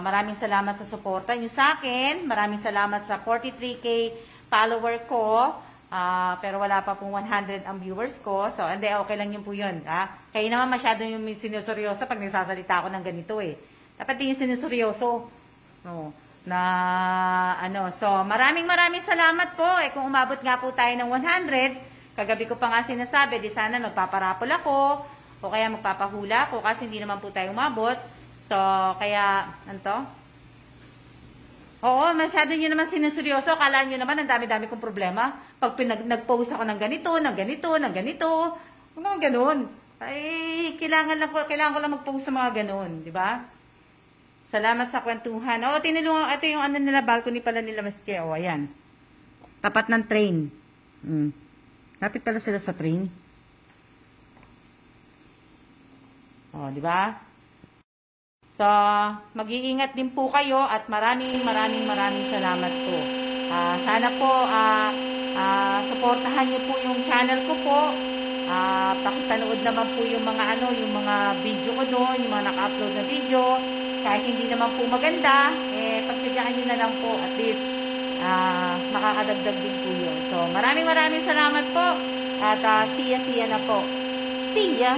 Maraming salamat sa suporta niyo sa akin. Maraming salamat sa 43K follower ko. Pero wala pa pong 100 ang viewers ko. So, hindi, okay lang yun po yun. Kayo naman masyado yung sinuseryoso pag nagsasalita ako ng ganito eh. Dapat din yung sinuseryoso. So, maraming salamat po. Kung umabot nga po tayo ng 100, kagabi ko pa nga sinasabi, di sana magpaparapol ako, o kaya magpapahula ako, kasi hindi naman po tayo umabot. So, kaya, Oo, masyado nyo naman sinuseryoso. Akala nyo naman, ang dami-dami kong problema. Pag nag-post ako ng ganito, huwag naman ganun. Ay, kailangan ko lang mag-post sa mga ganun, di ba? Salamat sa kwentuhan. Oo, tinulungan. Ito yung ano nila, balcony pala nila, Miss Che. O, ayan. Tapat ng train. Lapit pala sila sa train. O, di ba? So, mag-iingat din po kayo at maraming salamat po. Sana po, suportahan niyo po yung channel ko po. Pakipanood naman po yung mga yung mga video ko doon, yung mga naka-upload na video. Kahit hindi naman po maganda, pagtyagaan nyo na lang po. At least, makakadagdag din po yun. So, maraming salamat po. At see ya na po. See ya!